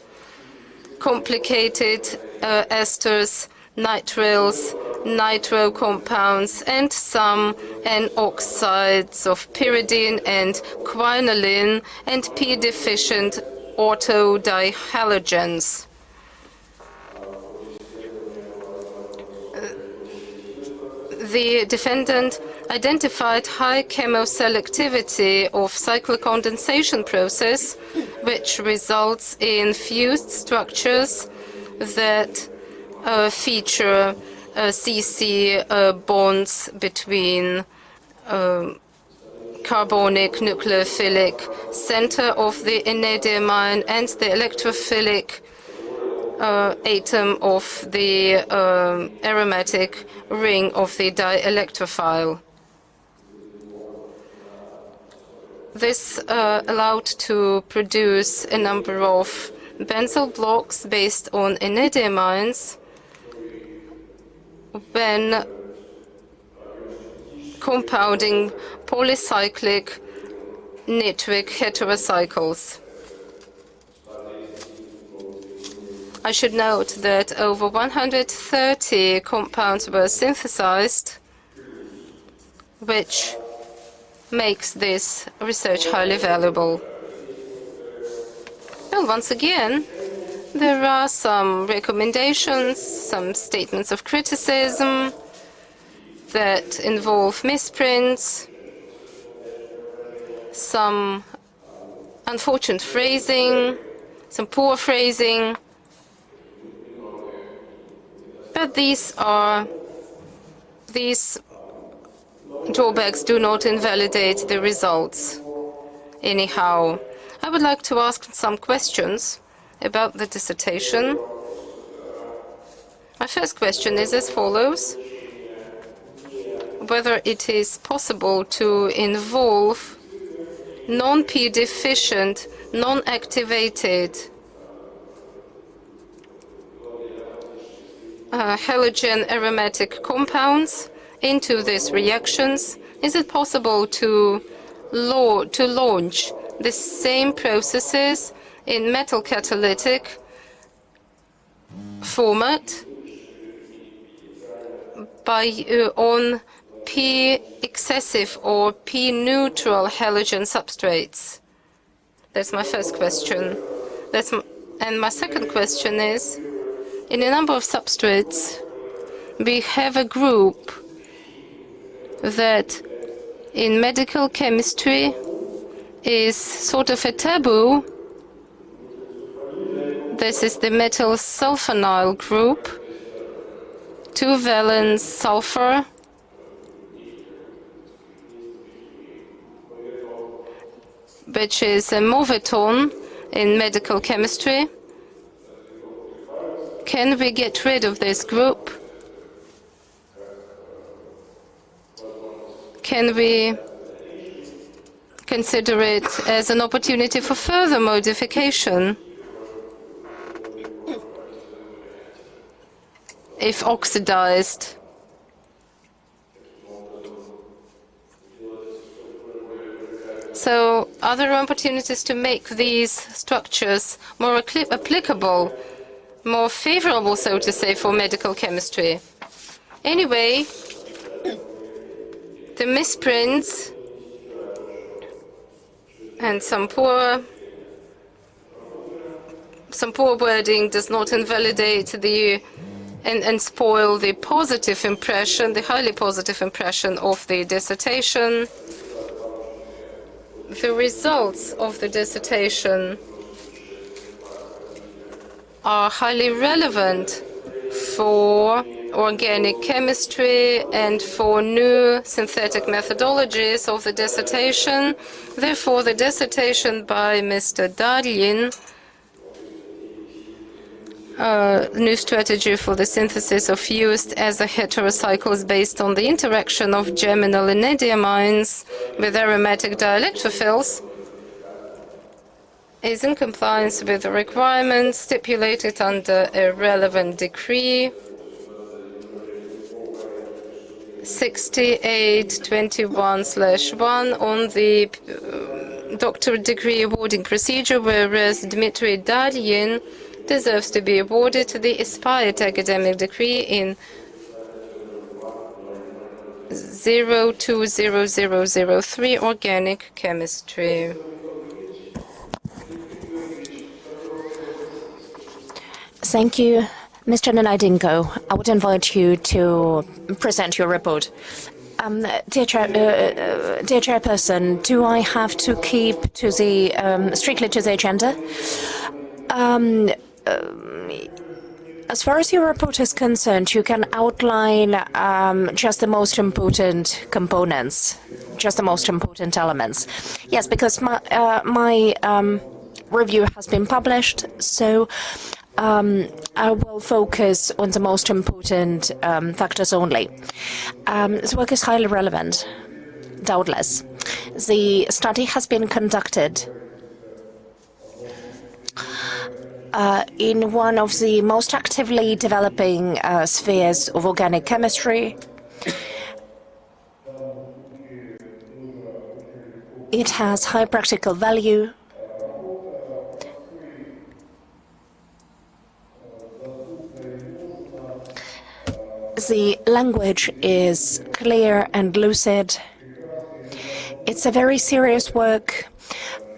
complicated esters, nitriles, nitro compounds, and some N-oxides of pyridine and quinoline, and P-deficient autodihalogens. the defendant identified high chemoselectivity of cyclocondensation process, which results in fused structures that feature CC bonds between carbonic nucleophilic center of the enediamine and the electrophilic atom of the aromatic ring of the dielectrophile. This allowed to produce a number of benzyl blocks based on enediamines when compounding polycyclic nitric heterocycles. I should note that over 130 compounds were synthesized, which makes this research highly valuable. Well, once again, there are some recommendations, some statements of criticism that involve misprints, some unfortunate phrasing, some poor phrasing. But these drawbacks do not invalidate the results. Anyhow, I would like to ask some questions about the dissertation. My first question is as follows: whether it is possible to involve non-P deficient, non-activated halogen aromatic compounds into these reactions. Is it possible to launch the same processes in metal catalytic format by on P excessive or P neutral halogen substrates? That's my first question. And my second question is, in a number of substrates, we have a group that in medical chemistry is sort of a taboo. This is the metal sulfonyl group, 2-valence sulfur, which is a moveton in medical chemistry. Can we get rid of this group? Can we consider it as an opportunity for further modification if oxidized? So are there opportunities to make these structures more applicable, more favorable, so to say, for medical chemistry? Anyway, the misprints and some poor wording does not invalidate and spoil the positive impression, the highly positive impression of the dissertation. The results of the dissertation are highly relevant for organic chemistry and for new synthetic methodologies of the dissertation. Therefore, the dissertation by Mr. Dar'in, new strategy for the synthesis of fused azaheterocycles based on the interaction of geminal enediamines with aromatic dielectrophiles, is in compliance with the requirements stipulated under a relevant decree 6821/1 on the doctorate degree awarding procedure, whereas Dmitry Dar'in deserves to be awarded the aspired academic degree in 020003 organic chemistry. Thank you, Mr. Nanidinko, I would invite you to present your report. Dear Chairperson, do I have to keep to the strictly to the agenda? As far as your report is concerned, you can outline just the most important components, just the most important elements. Yes, because my review has been published, so I will focus on the most important factors only. This work is highly relevant, doubtless. The study has been conducted in one of the most actively developing spheres of organic chemistry. It has high practical value. The language is clear and lucid. It's a very serious work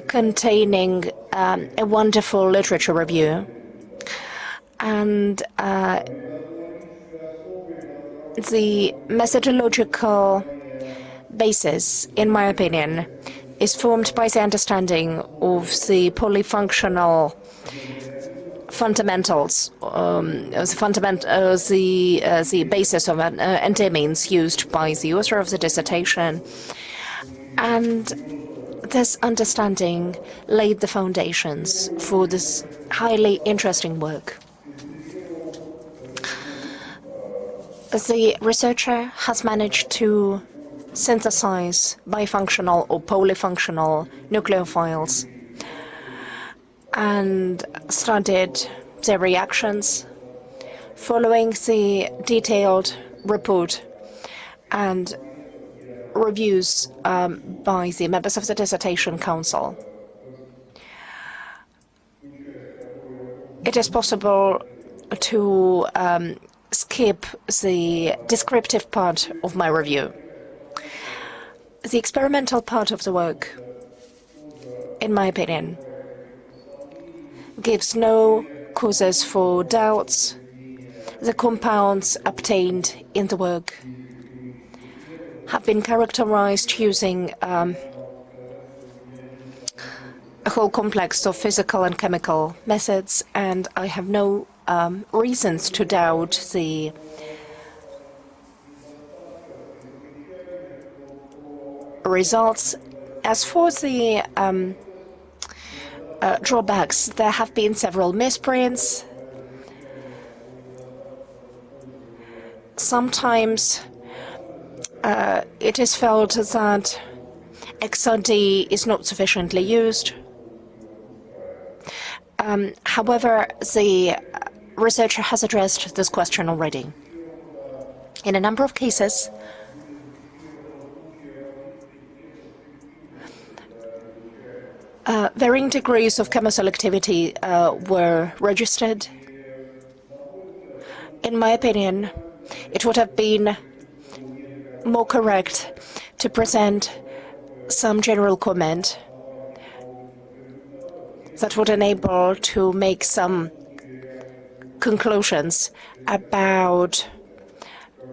containing a wonderful literature review. And the methodological basis, in my opinion, is formed by the understanding of the polyfunctional fundamentals, the basis of enediamines used by the author of the dissertation, and this understanding laid the foundations for this highly interesting work. The researcher has managed to synthesize bifunctional or polyfunctional nucleophiles and studied their reactions following the detailed report and reviews by the members of the Dissertation Council. It is possible to skip the descriptive part of my review. The experimental part of the work, in my opinion, gives no causes for doubts. The compounds obtained in the work have been characterized using a whole complex of physical and chemical methods, and I have no reasons to doubt the results. As for the drawbacks, there have been several misprints. Sometimes it is felt that XRD is not sufficiently used. However, the researcher has addressed this question already. In a number of cases, varying degrees of chemoselectivity were registered. In my opinion, it would have been more correct to present some general comment that would enable to make some conclusions about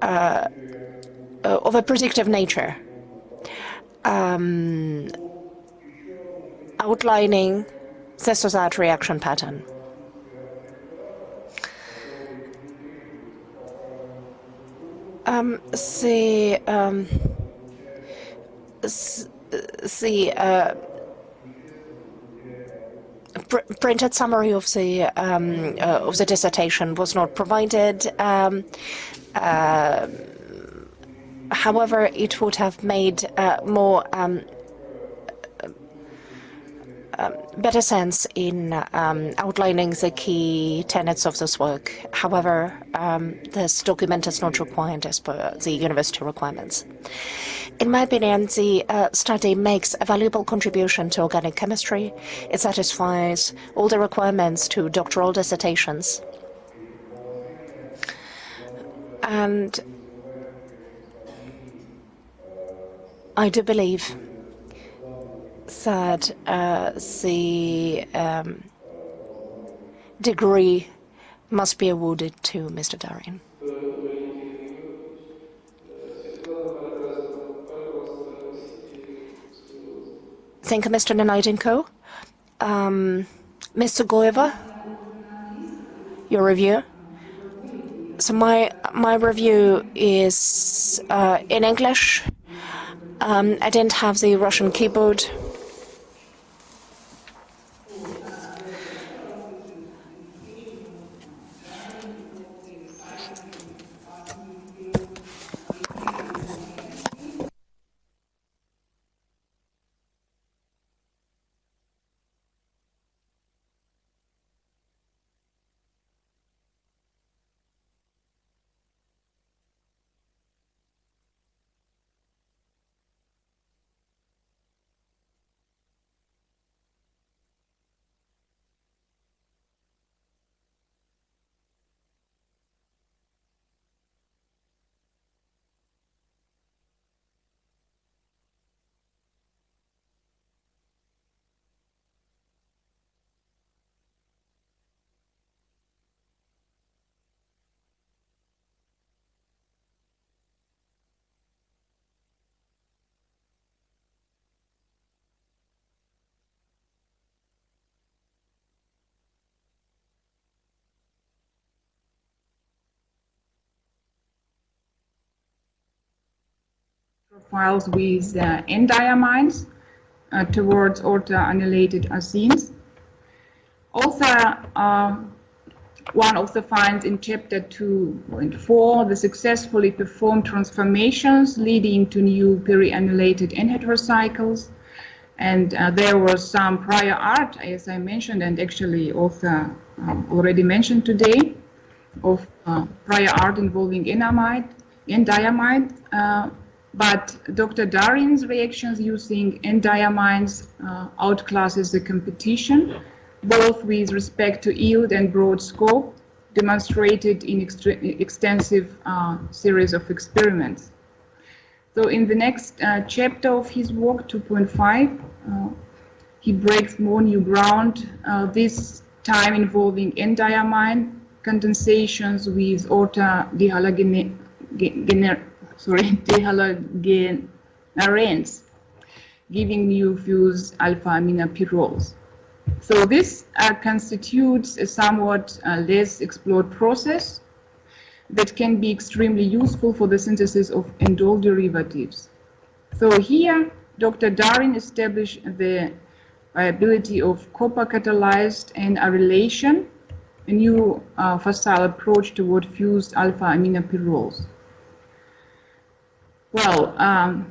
of a predictive nature, outlining this or that reaction pattern. Printed summary of the dissertation was not provided. However, it would have made more better sense in outlining the key tenets of this work. However, this document is not required as per the university requirements. In my opinion, the study makes a valuable contribution to organic chemistry. It satisfies all the requirements to doctoral dissertations. And I do believe that the degree must be awarded to Mr. Dar'in. Thank you, Mr. Nenaidenko. Mr. Goeva, your review. So my review is in English. I didn't have the Russian keyboard. Profiles with enediamines towards orthoanylated azenes. Also, one also finds in chapter 2.4 the successfully performed transformations leading to new perianylated enheterocycles. And there was some prior art, as I mentioned, and actually also already mentioned today, of prior art involving enediamide. But Dr. Dar'in's reactions using enediamines outclasses the competition, both with respect to yield and broad scope, demonstrated in extensive series of experiments. So in the next chapter of his work, 2.5, he breaks more new ground, this time involving enediamine condensations with dehalogenanes, giving new fused alpha-aminopyroles. So this constitutes a somewhat less explored process that can be extremely useful for the synthesis of indole derivatives. So here, Dr. Dar'in established the viability of copper-catalyzed N-arylation, a new facile approach toward fused alpha-aminopyroles. Well,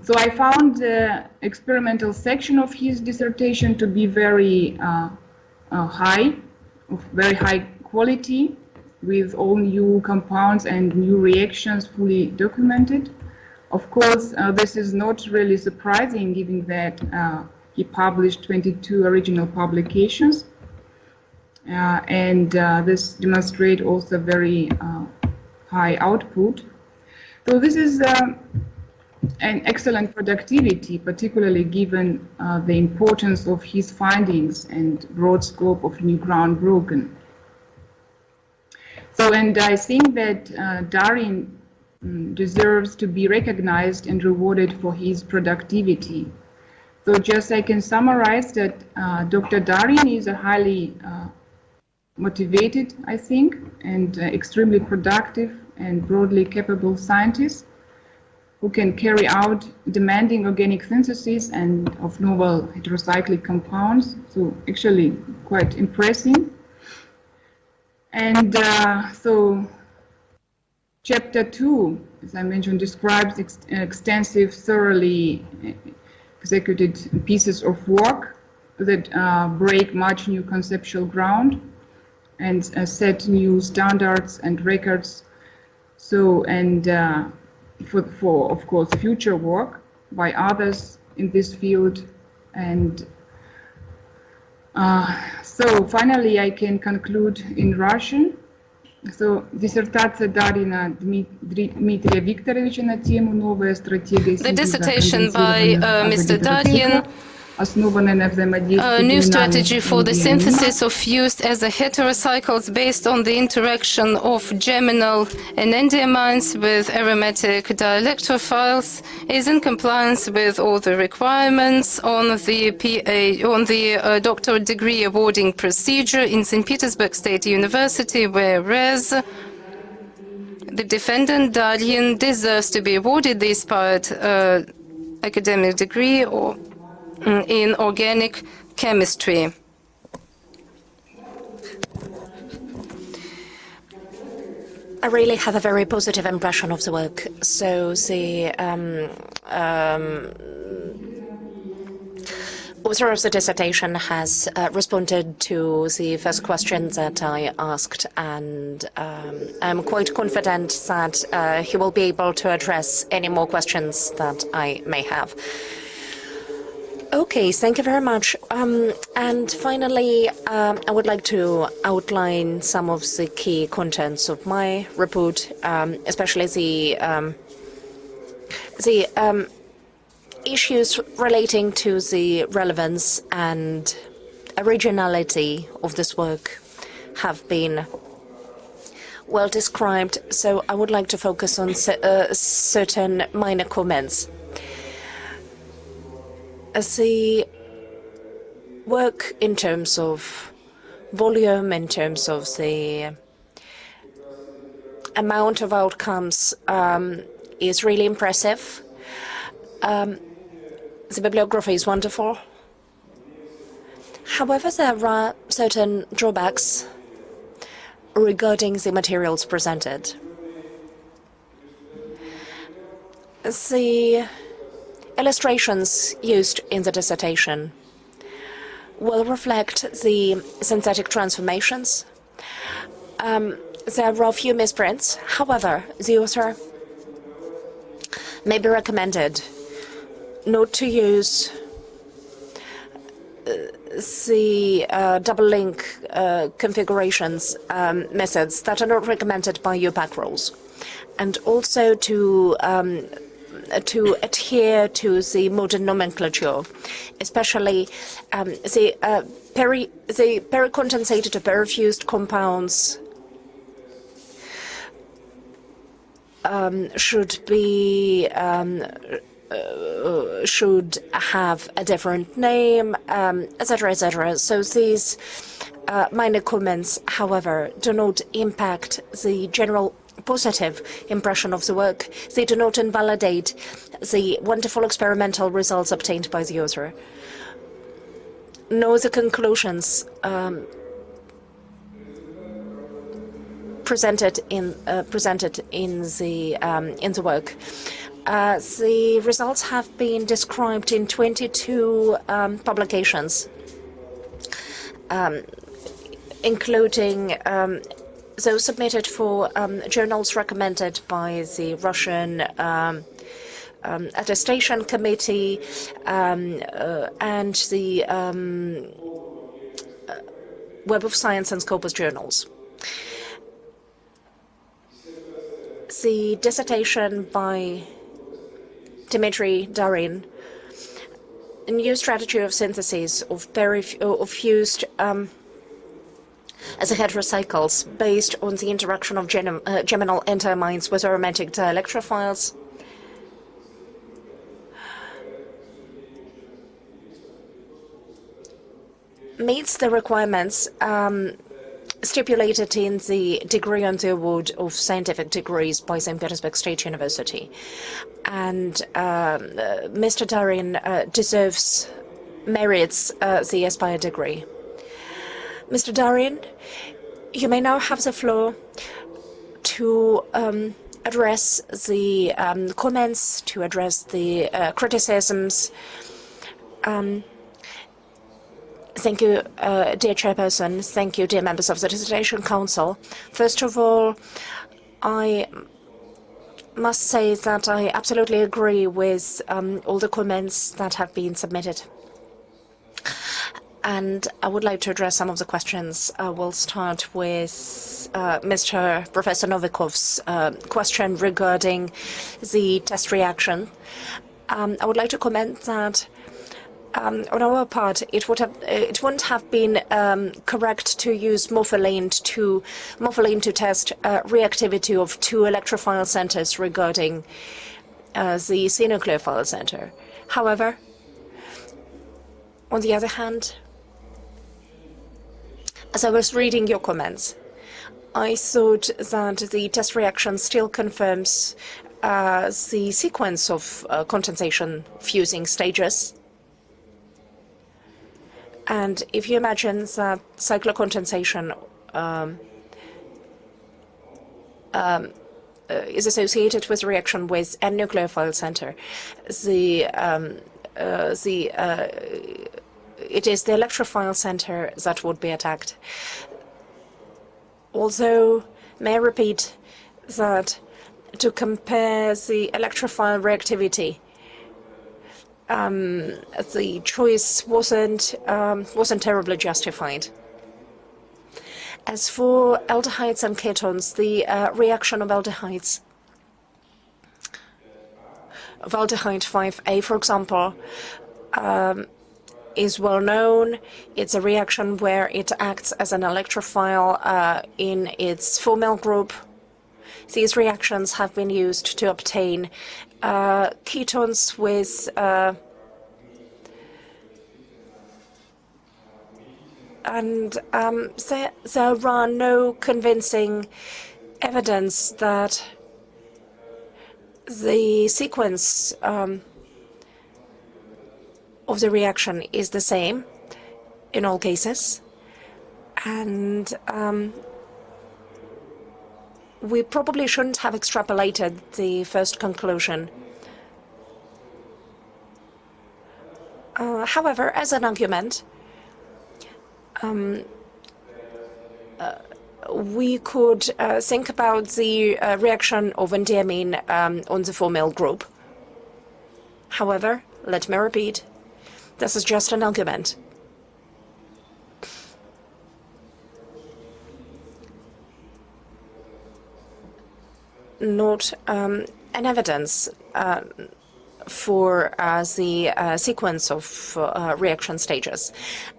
so I found the experimental section of his dissertation to be very high, of very high quality, with all new compounds and new reactions fully documented. Of course, this is not really surprising, given that he published 22 original publications, and this demonstrates also very high output. So this is an excellent productivity, particularly given the importance of his findings and broad scope of new ground broken. So, and I think that Dar'in deserves to be recognized and rewarded for his productivity. So just I can summarize that Dr. Dar'in is a highly motivated, I think, and extremely productive and broadly capable scientist who can carry out demanding organic synthesis and of novel heterocyclic compounds. So actually quite impressive. And so chapter 2, as I mentioned, describes extensive, thoroughly executed pieces of work that break much new conceptual ground and set new standards and records. So, and for of course future work by others in this field. And so finally I can conclude in Russian. So, диссертация Дар'ина Дмитрия Викторовича на тему «Новая стратегия синтеза». The dissertation by Mr. Dar'in основанной на взаимодействии A new strategy геминальных for the энедиаминов. synthesis of fused azaheterocycles based on the interaction of geminal enediamines with aromatic dielectrophiles is in compliance with all the requirements on the doctorate degree awarding procedure in St. Petersburg State University, whereas the defendant Dar'in deserves to be awarded the aspired academic degree in organic chemistry. I really have a very positive impression of the work. So the author of the dissertation has responded to the first questions that I asked, and I'm quite confident that he will be able to address any more questions that I may have. Okay, thank you very much. And finally, I would like to outline some of the key contents of my report, especially the issues relating to the relevance and originality of this work have been well described, so I would like to focus on certain minor comments. The work in terms of volume, in terms of the amount of outcomes, is really impressive. The bibliography is wonderful. However, there are certain drawbacks regarding the materials presented. The illustrations used in the dissertation will reflect the synthetic transformations. There are a few misprints. However, the author may be recommended not to use the double link configurations methods that are not recommended by UPAC rules, and also to adhere to the modern nomenclature, especially the pericondensated or perifused compounds should have a different name, etc., etc. So these minor comments, however, do not impact the general positive impression of the work. They do not invalidate the wonderful experimental results obtained by the author, nor the conclusions presented in the work. The results have been described in 22 publications, including those submitted for journals recommended by the Russian attestation committee and the Web of Science and Scopus journals. The dissertation by Dmitry Dar'in, a new strategy of synthesis of fused azaheterocycles based on the interaction of geminal enediamines with aromatic dielectrophiles, meets the requirements stipulated in the degree on the award of scientific degrees by St. Petersburg State University. And Mr. Dar'in merits the aspired degree. Mr. Dar'in, you may now have the floor to address the comments, to address the criticisms. Thank you, dear Chairperson. Thank you, dear members of the Dissertation Council. First of all, I must say that I absolutely agree with all the comments that have been submitted. And I would like to address some of the questions. We'll start with Mr. Professor Novikov's question regarding the test reaction. I would like to comment that on our part, it wouldn't have been correct to use morpholine to test reactivity of two electrophile centers regarding the C-nucleophile center. However, on the other hand, as I was reading your comments, I thought that the test reaction still confirms the sequence of condensation fusing stages. And if you imagine that cyclocondensation is associated with reaction with N-nucleophile center, it is the electrophile center that would be attacked. Although, may I repeat that to compare the electrophile reactivity, the choice wasn't terribly justified. As for aldehydes and ketones, the reaction of aldehydes, of aldehyde 5A, for example, is well known. It's a reaction where it acts as an electrophile in its formyl group. These reactions have been used to obtain ketones with there are no convincing evidence that the sequence of the reaction is the same in all cases, and we probably shouldn't have extrapolated the first conclusion. However, as an argument, we could think about the reaction of enediamine on the formyl group. However, let me repeat, this is just an argument. Not an evidence for the sequence of reaction stages.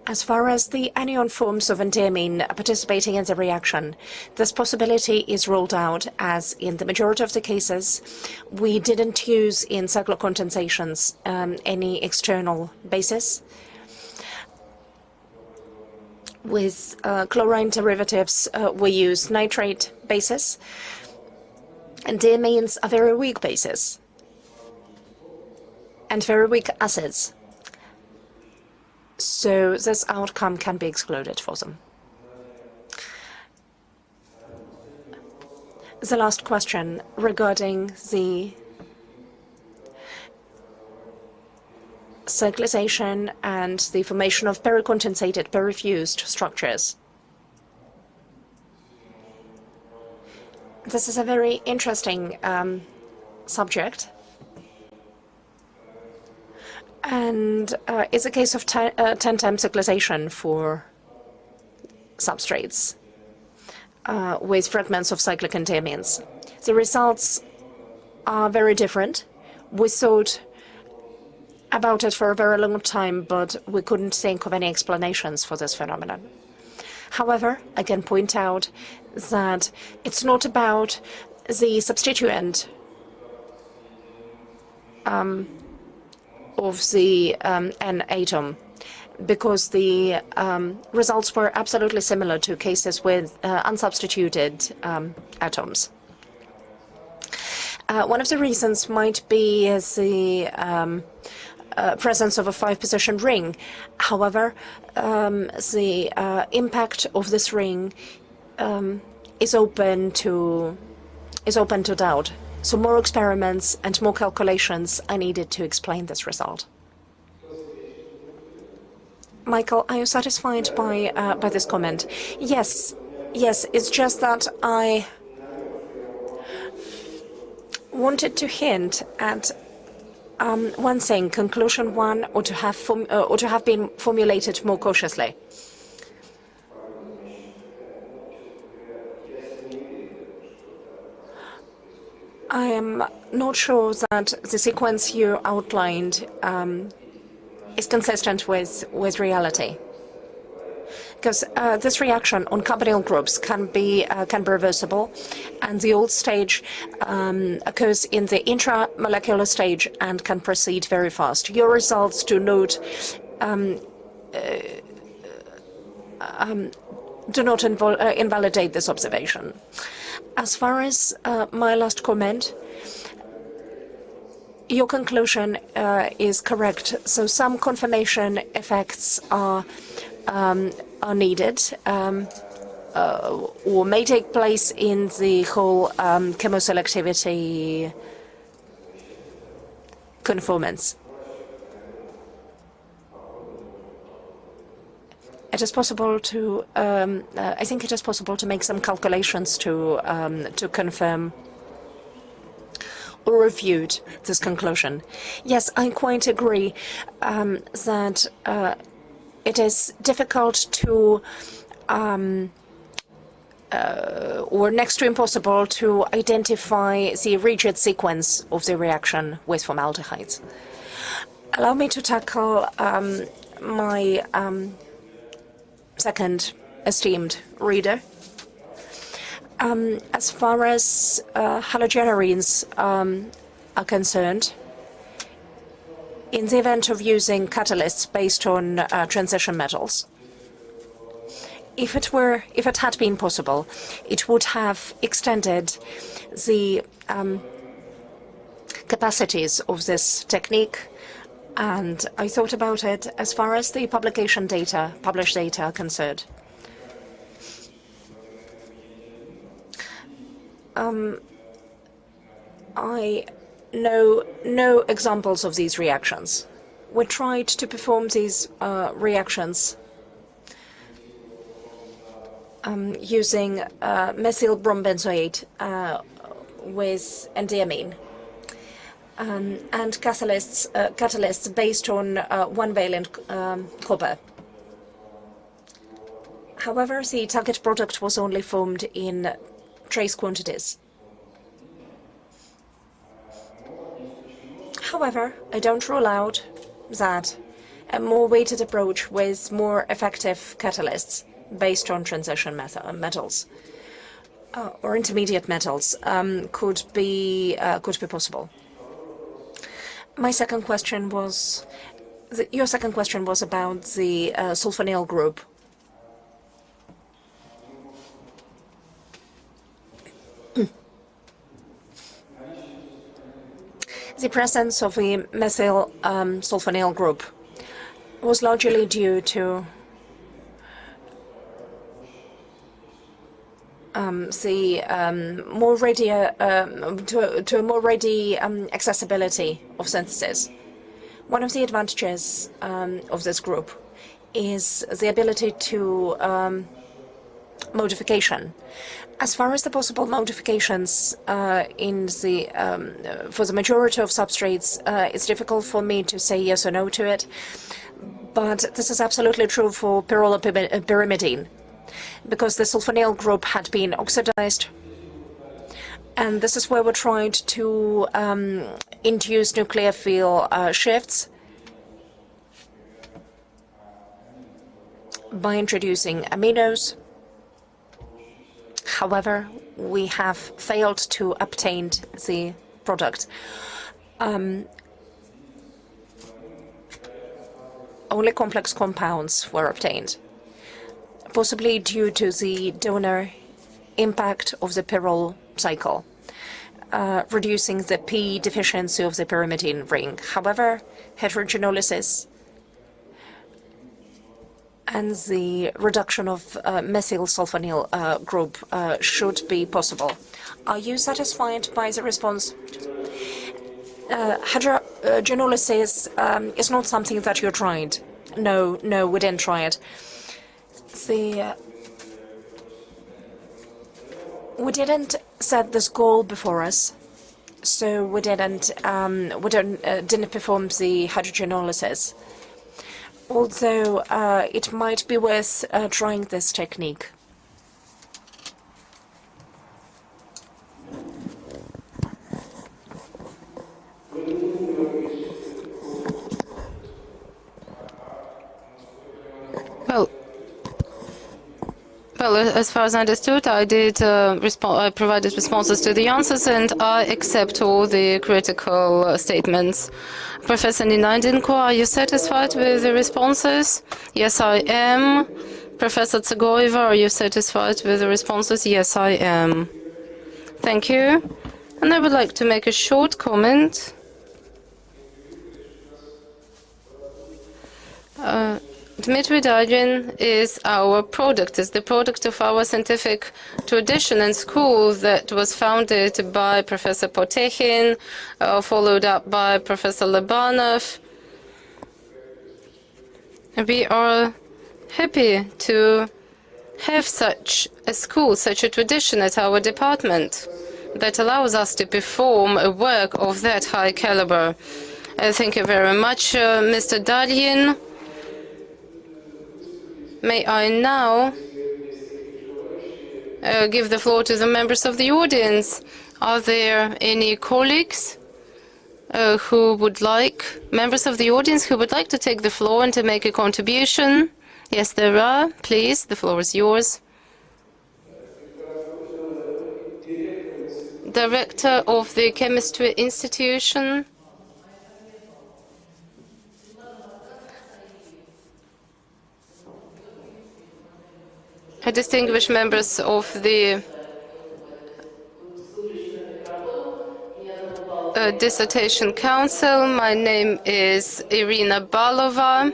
As far as the anion forms of enediamine participating in the reaction, this possibility is ruled out, as in the majority of the cases, we didn't use in cyclocondensations any external basis. With chlorine derivatives, we use nitrate bases, and diamines are very weak bases and very weak acids. So this outcome can be excluded for them. The last question regarding the cyclization and the formation of pericondensated, perifused structures. This is a very interesting subject, and it's a case of 10-time cyclization for substrates with fragments of cyclic enediamines. The results are very different. We thought about it for a very long time, but we couldn't think of any explanations for this phenomenon. However, I can point out that it's not about the substituent of the N atom, because the results were absolutely similar to cases with unsubstituted atoms. One of the reasons might be the presence of a 5-position ring. However, the impact of this ring is open to doubt. So more experiments and more calculations are needed to explain this result. Michael, are you satisfied by this comment? Yes, it's just that I wanted to hint at one thing. Conclusion 1 ought to have been formulated more cautiously. I am not sure that the sequence you outlined is consistent with reality. Because this reaction on carbonyl groups can be reversible, and the old stage occurs in the intramolecular stage and can proceed very fast. Your results do not invalidate this observation. As far as my last comment, your conclusion is correct. So some confirmation effects are needed or may take place in the whole chemoselectivity conformance. It is possible to, I think it is possible to make some calculations to confirm or refute this conclusion. Yes, I quite agree that it is difficult to, or next to impossible, to identify the rigid sequence of the reaction with formaldehydes. Allow me to tackle my second esteemed reader. As far as halogenarenes are concerned, in the event of using catalysts based on transition metals, if it had been possible, it would have extended the capacities of this technique. And I thought about it as far as the published data are concerned. I know no examples of these reactions. We tried to perform these reactions using methyl brombenzoate with enediamine and catalysts based on one-valent copper. However, the target product was only formed in trace quantities. However, I don't rule out that a more weighted approach with more effective catalysts based on transition metals or intermediate metals could be possible. My second question was, your second question was about the sulfonyl group. The presence of a methyl sulfonyl group was largely due to more ready accessibility of synthesis. One of the advantages of this group is the ability to modification. As far as the possible modifications for the majority of substrates, it's difficult for me to say yes or no to it, but this is absolutely true for pyrrolopyrimidine, because the sulfonyl group had been oxidized, and this is where we tried to induce nucleophile shifts by introducing aminos. However, we have failed to obtain the product. Only complex compounds were obtained, possibly due to the donor impact of the pyrrole cycle, reducing the P deficiency of the pyrimidine ring. However, heterogenolysis and the reduction of methyl sulfonyl group should be possible. Are you satisfied by the response? Heterogenolysis is not something that you tried. No, we didn't try it. We didn't set this goal before us, so we didn't perform the hydrogenolysis. Although it might be worth trying this technique. Well, as far as I understood, I did I provided responses to the answers, and I accept all the critical statements. Professor Enediamines, are you satisfied with the responses? Yes, I am. Professor Tsagoeva, are you satisfied with the responses? Yes, I am. Thank you. And I would like to make a short comment. Dmitry Dar'in is our product, is the product of our scientific tradition and school that was founded by Professor Potechin, followed up by Professor Lebanov. We are happy to have such a school, such a tradition at our department that allows us to perform a work of that high caliber. Thank you very much, Mr. Dar'in. May I now give the floor to the members of the audience. Are there any colleagues members of the audience who would like to take the floor and to make a contribution? Yes, there are. Please, the floor is yours. Director of the Chemistry Institution. Distinguished members of the Dissertation Council, my name is Irina Balova.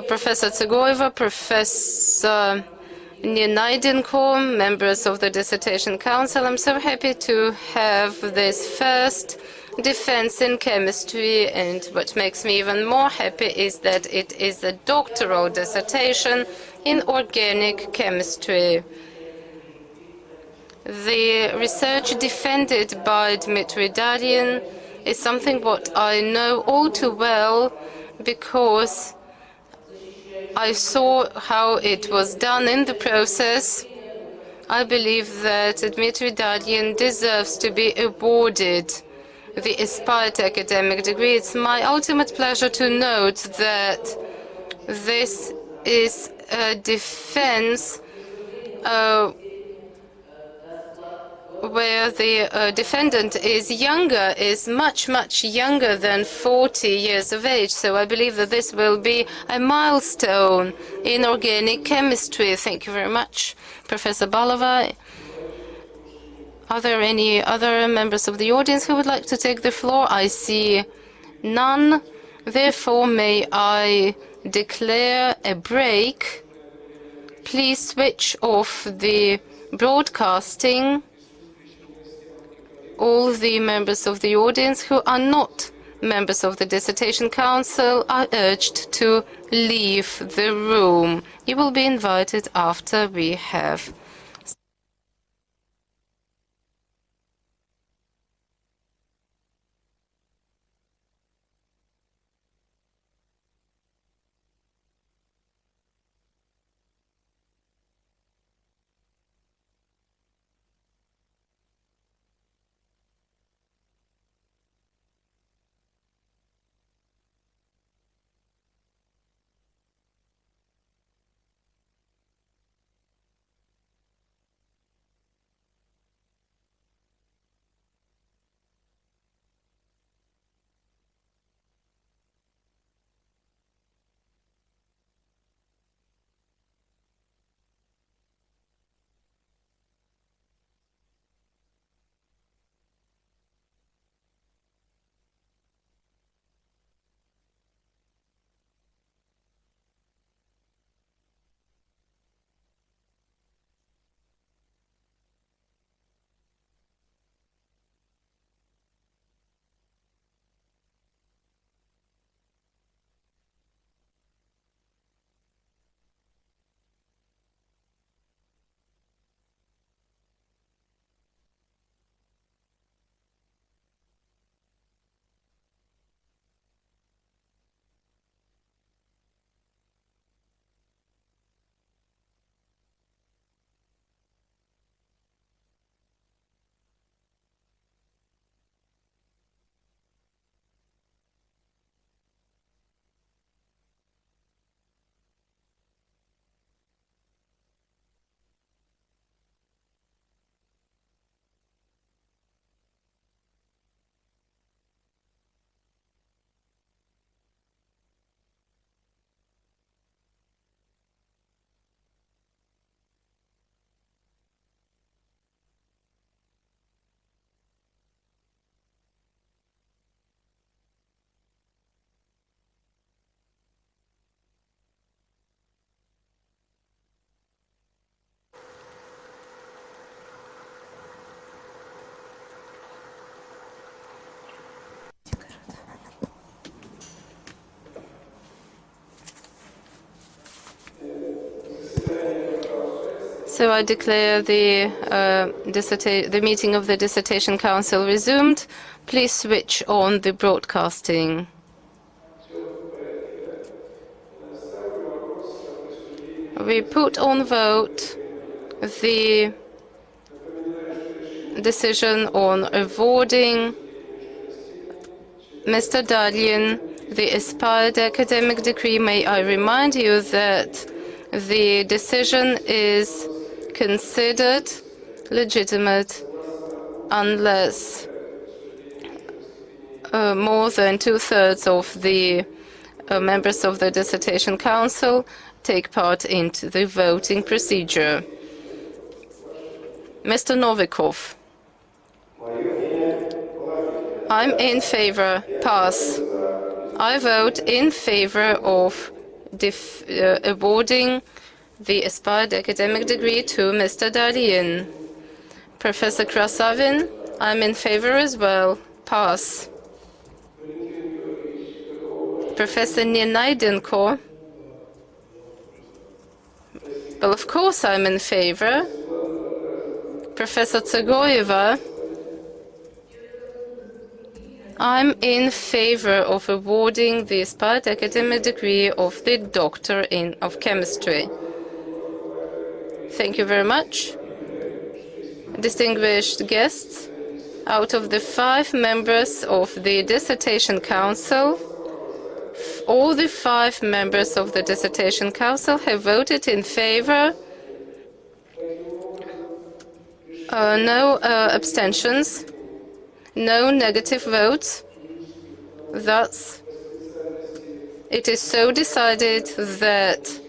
Professor Tsagoeva, Professor Enediamines, members of the Dissertation Council. I'm so happy to have this first defense in chemistry, and what makes me even more happy is that it is a doctoral dissertation in organic chemistry. The research defended by Dmitry Dar'in is something what I know all too well, because I saw how it was done in the process. I believe that Dmitry Dar'in deserves to be awarded the aspired academic degree. It's my ultimate pleasure to note that this is a defense where the defendant is much younger than 40 years of age. So I believe that this will be a milestone in organic chemistry. Thank you very much, Professor Balova. Are there any other members of the audience who would like to take the floor? I see none. Therefore, may I declare a break. Please switch off the broadcasting. All the members of the audience who are not members of the Dissertation Council are urged to leave the room. You will be invited after we have So I declare the meeting of the Dissertation Council resumed. Please switch on the broadcasting. We put on vote the decision on awarding Mr. Dar'in the aspired academic degree. May I remind you that the decision is considered legitimate unless more than 2/3 of the members of the Dissertation Council take part into the voting procedure. Mr. Novikov. I'm in favor. Pass. I vote in favor of awarding the aspired academic degree to Mr. Dar'in. Professor Krasavin, I'm in favor as well. Pass. Professor Nenaidenko. Well, of course I'm in favor. Professor Tsagoyeva. I'm in favor of awarding the aspired academic degree of the Doctor of Chemistry. Thank you very much. Distinguished guests, out of the 5 members of the Dissertation Council, all the 5 members of the Dissertation Council have voted in favor. No abstentions. No negative votes. Thus, it is so decided that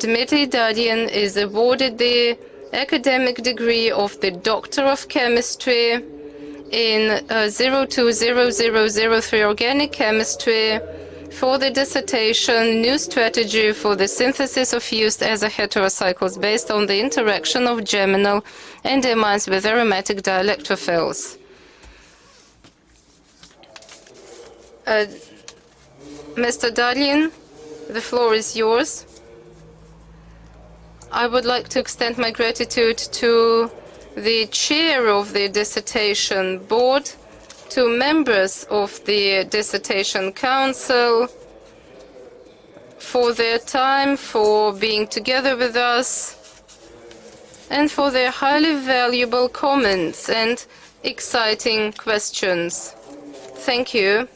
Dmitry Dar'in is awarded the academic degree of the Doctor of Chemistry in 020003 Organic Chemistry for the dissertation New Strategy for the Synthesis of Fused Azaheterocycles based on the interaction of geminal enediamines with aromatic dielectrophiles. Mr. Dar'in, the floor is yours. I would like to extend my gratitude to the chair of the Dissertation Board, to members of the Dissertation Council for their time, for being together with us, and for their highly valuable comments and exciting questions. Thank you.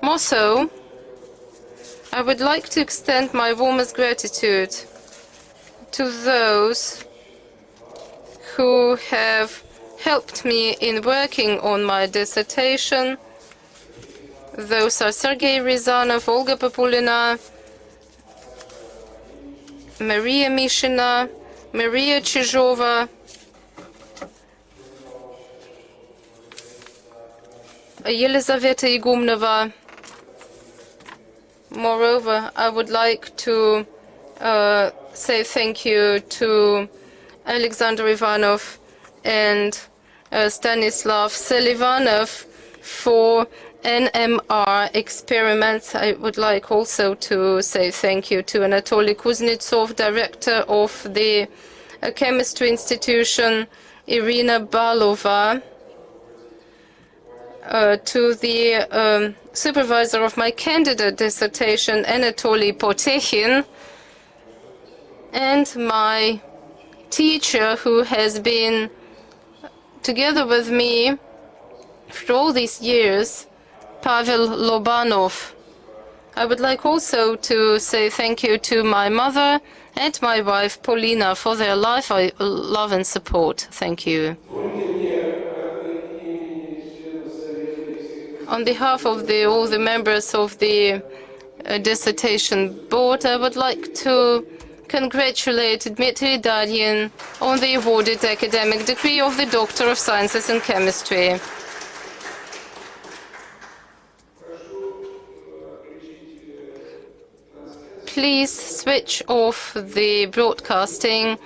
More so, I would like to extend my warmest gratitude to those who have helped me in working on my dissertation. Those are Sergei Ryazanov, Olga Populina, Maria Mishina, Maria Chizhova, Yelizaveta Igumnova. Moreover, I would like to say thank you to Alexander Ivanov and Stanislav Selivanov for NMR experiments. I would like also to say thank you to Anatoly Kuznetsov, director of the Chemistry Institution, Irina Balova, to the supervisor of my candidate dissertation, Anatoly Potechin, and my teacher who has been together with me for all these years, Pavel Lobanov. I would like also to say thank you to my mother and my wife, Polina, for their love and support. Thank you. On behalf of all the members of the Dissertation Board, I would like to congratulate Dmitry Dar'in on the awarded academic degree of the Doctor of Sciences in Chemistry. Please switch off the broadcasting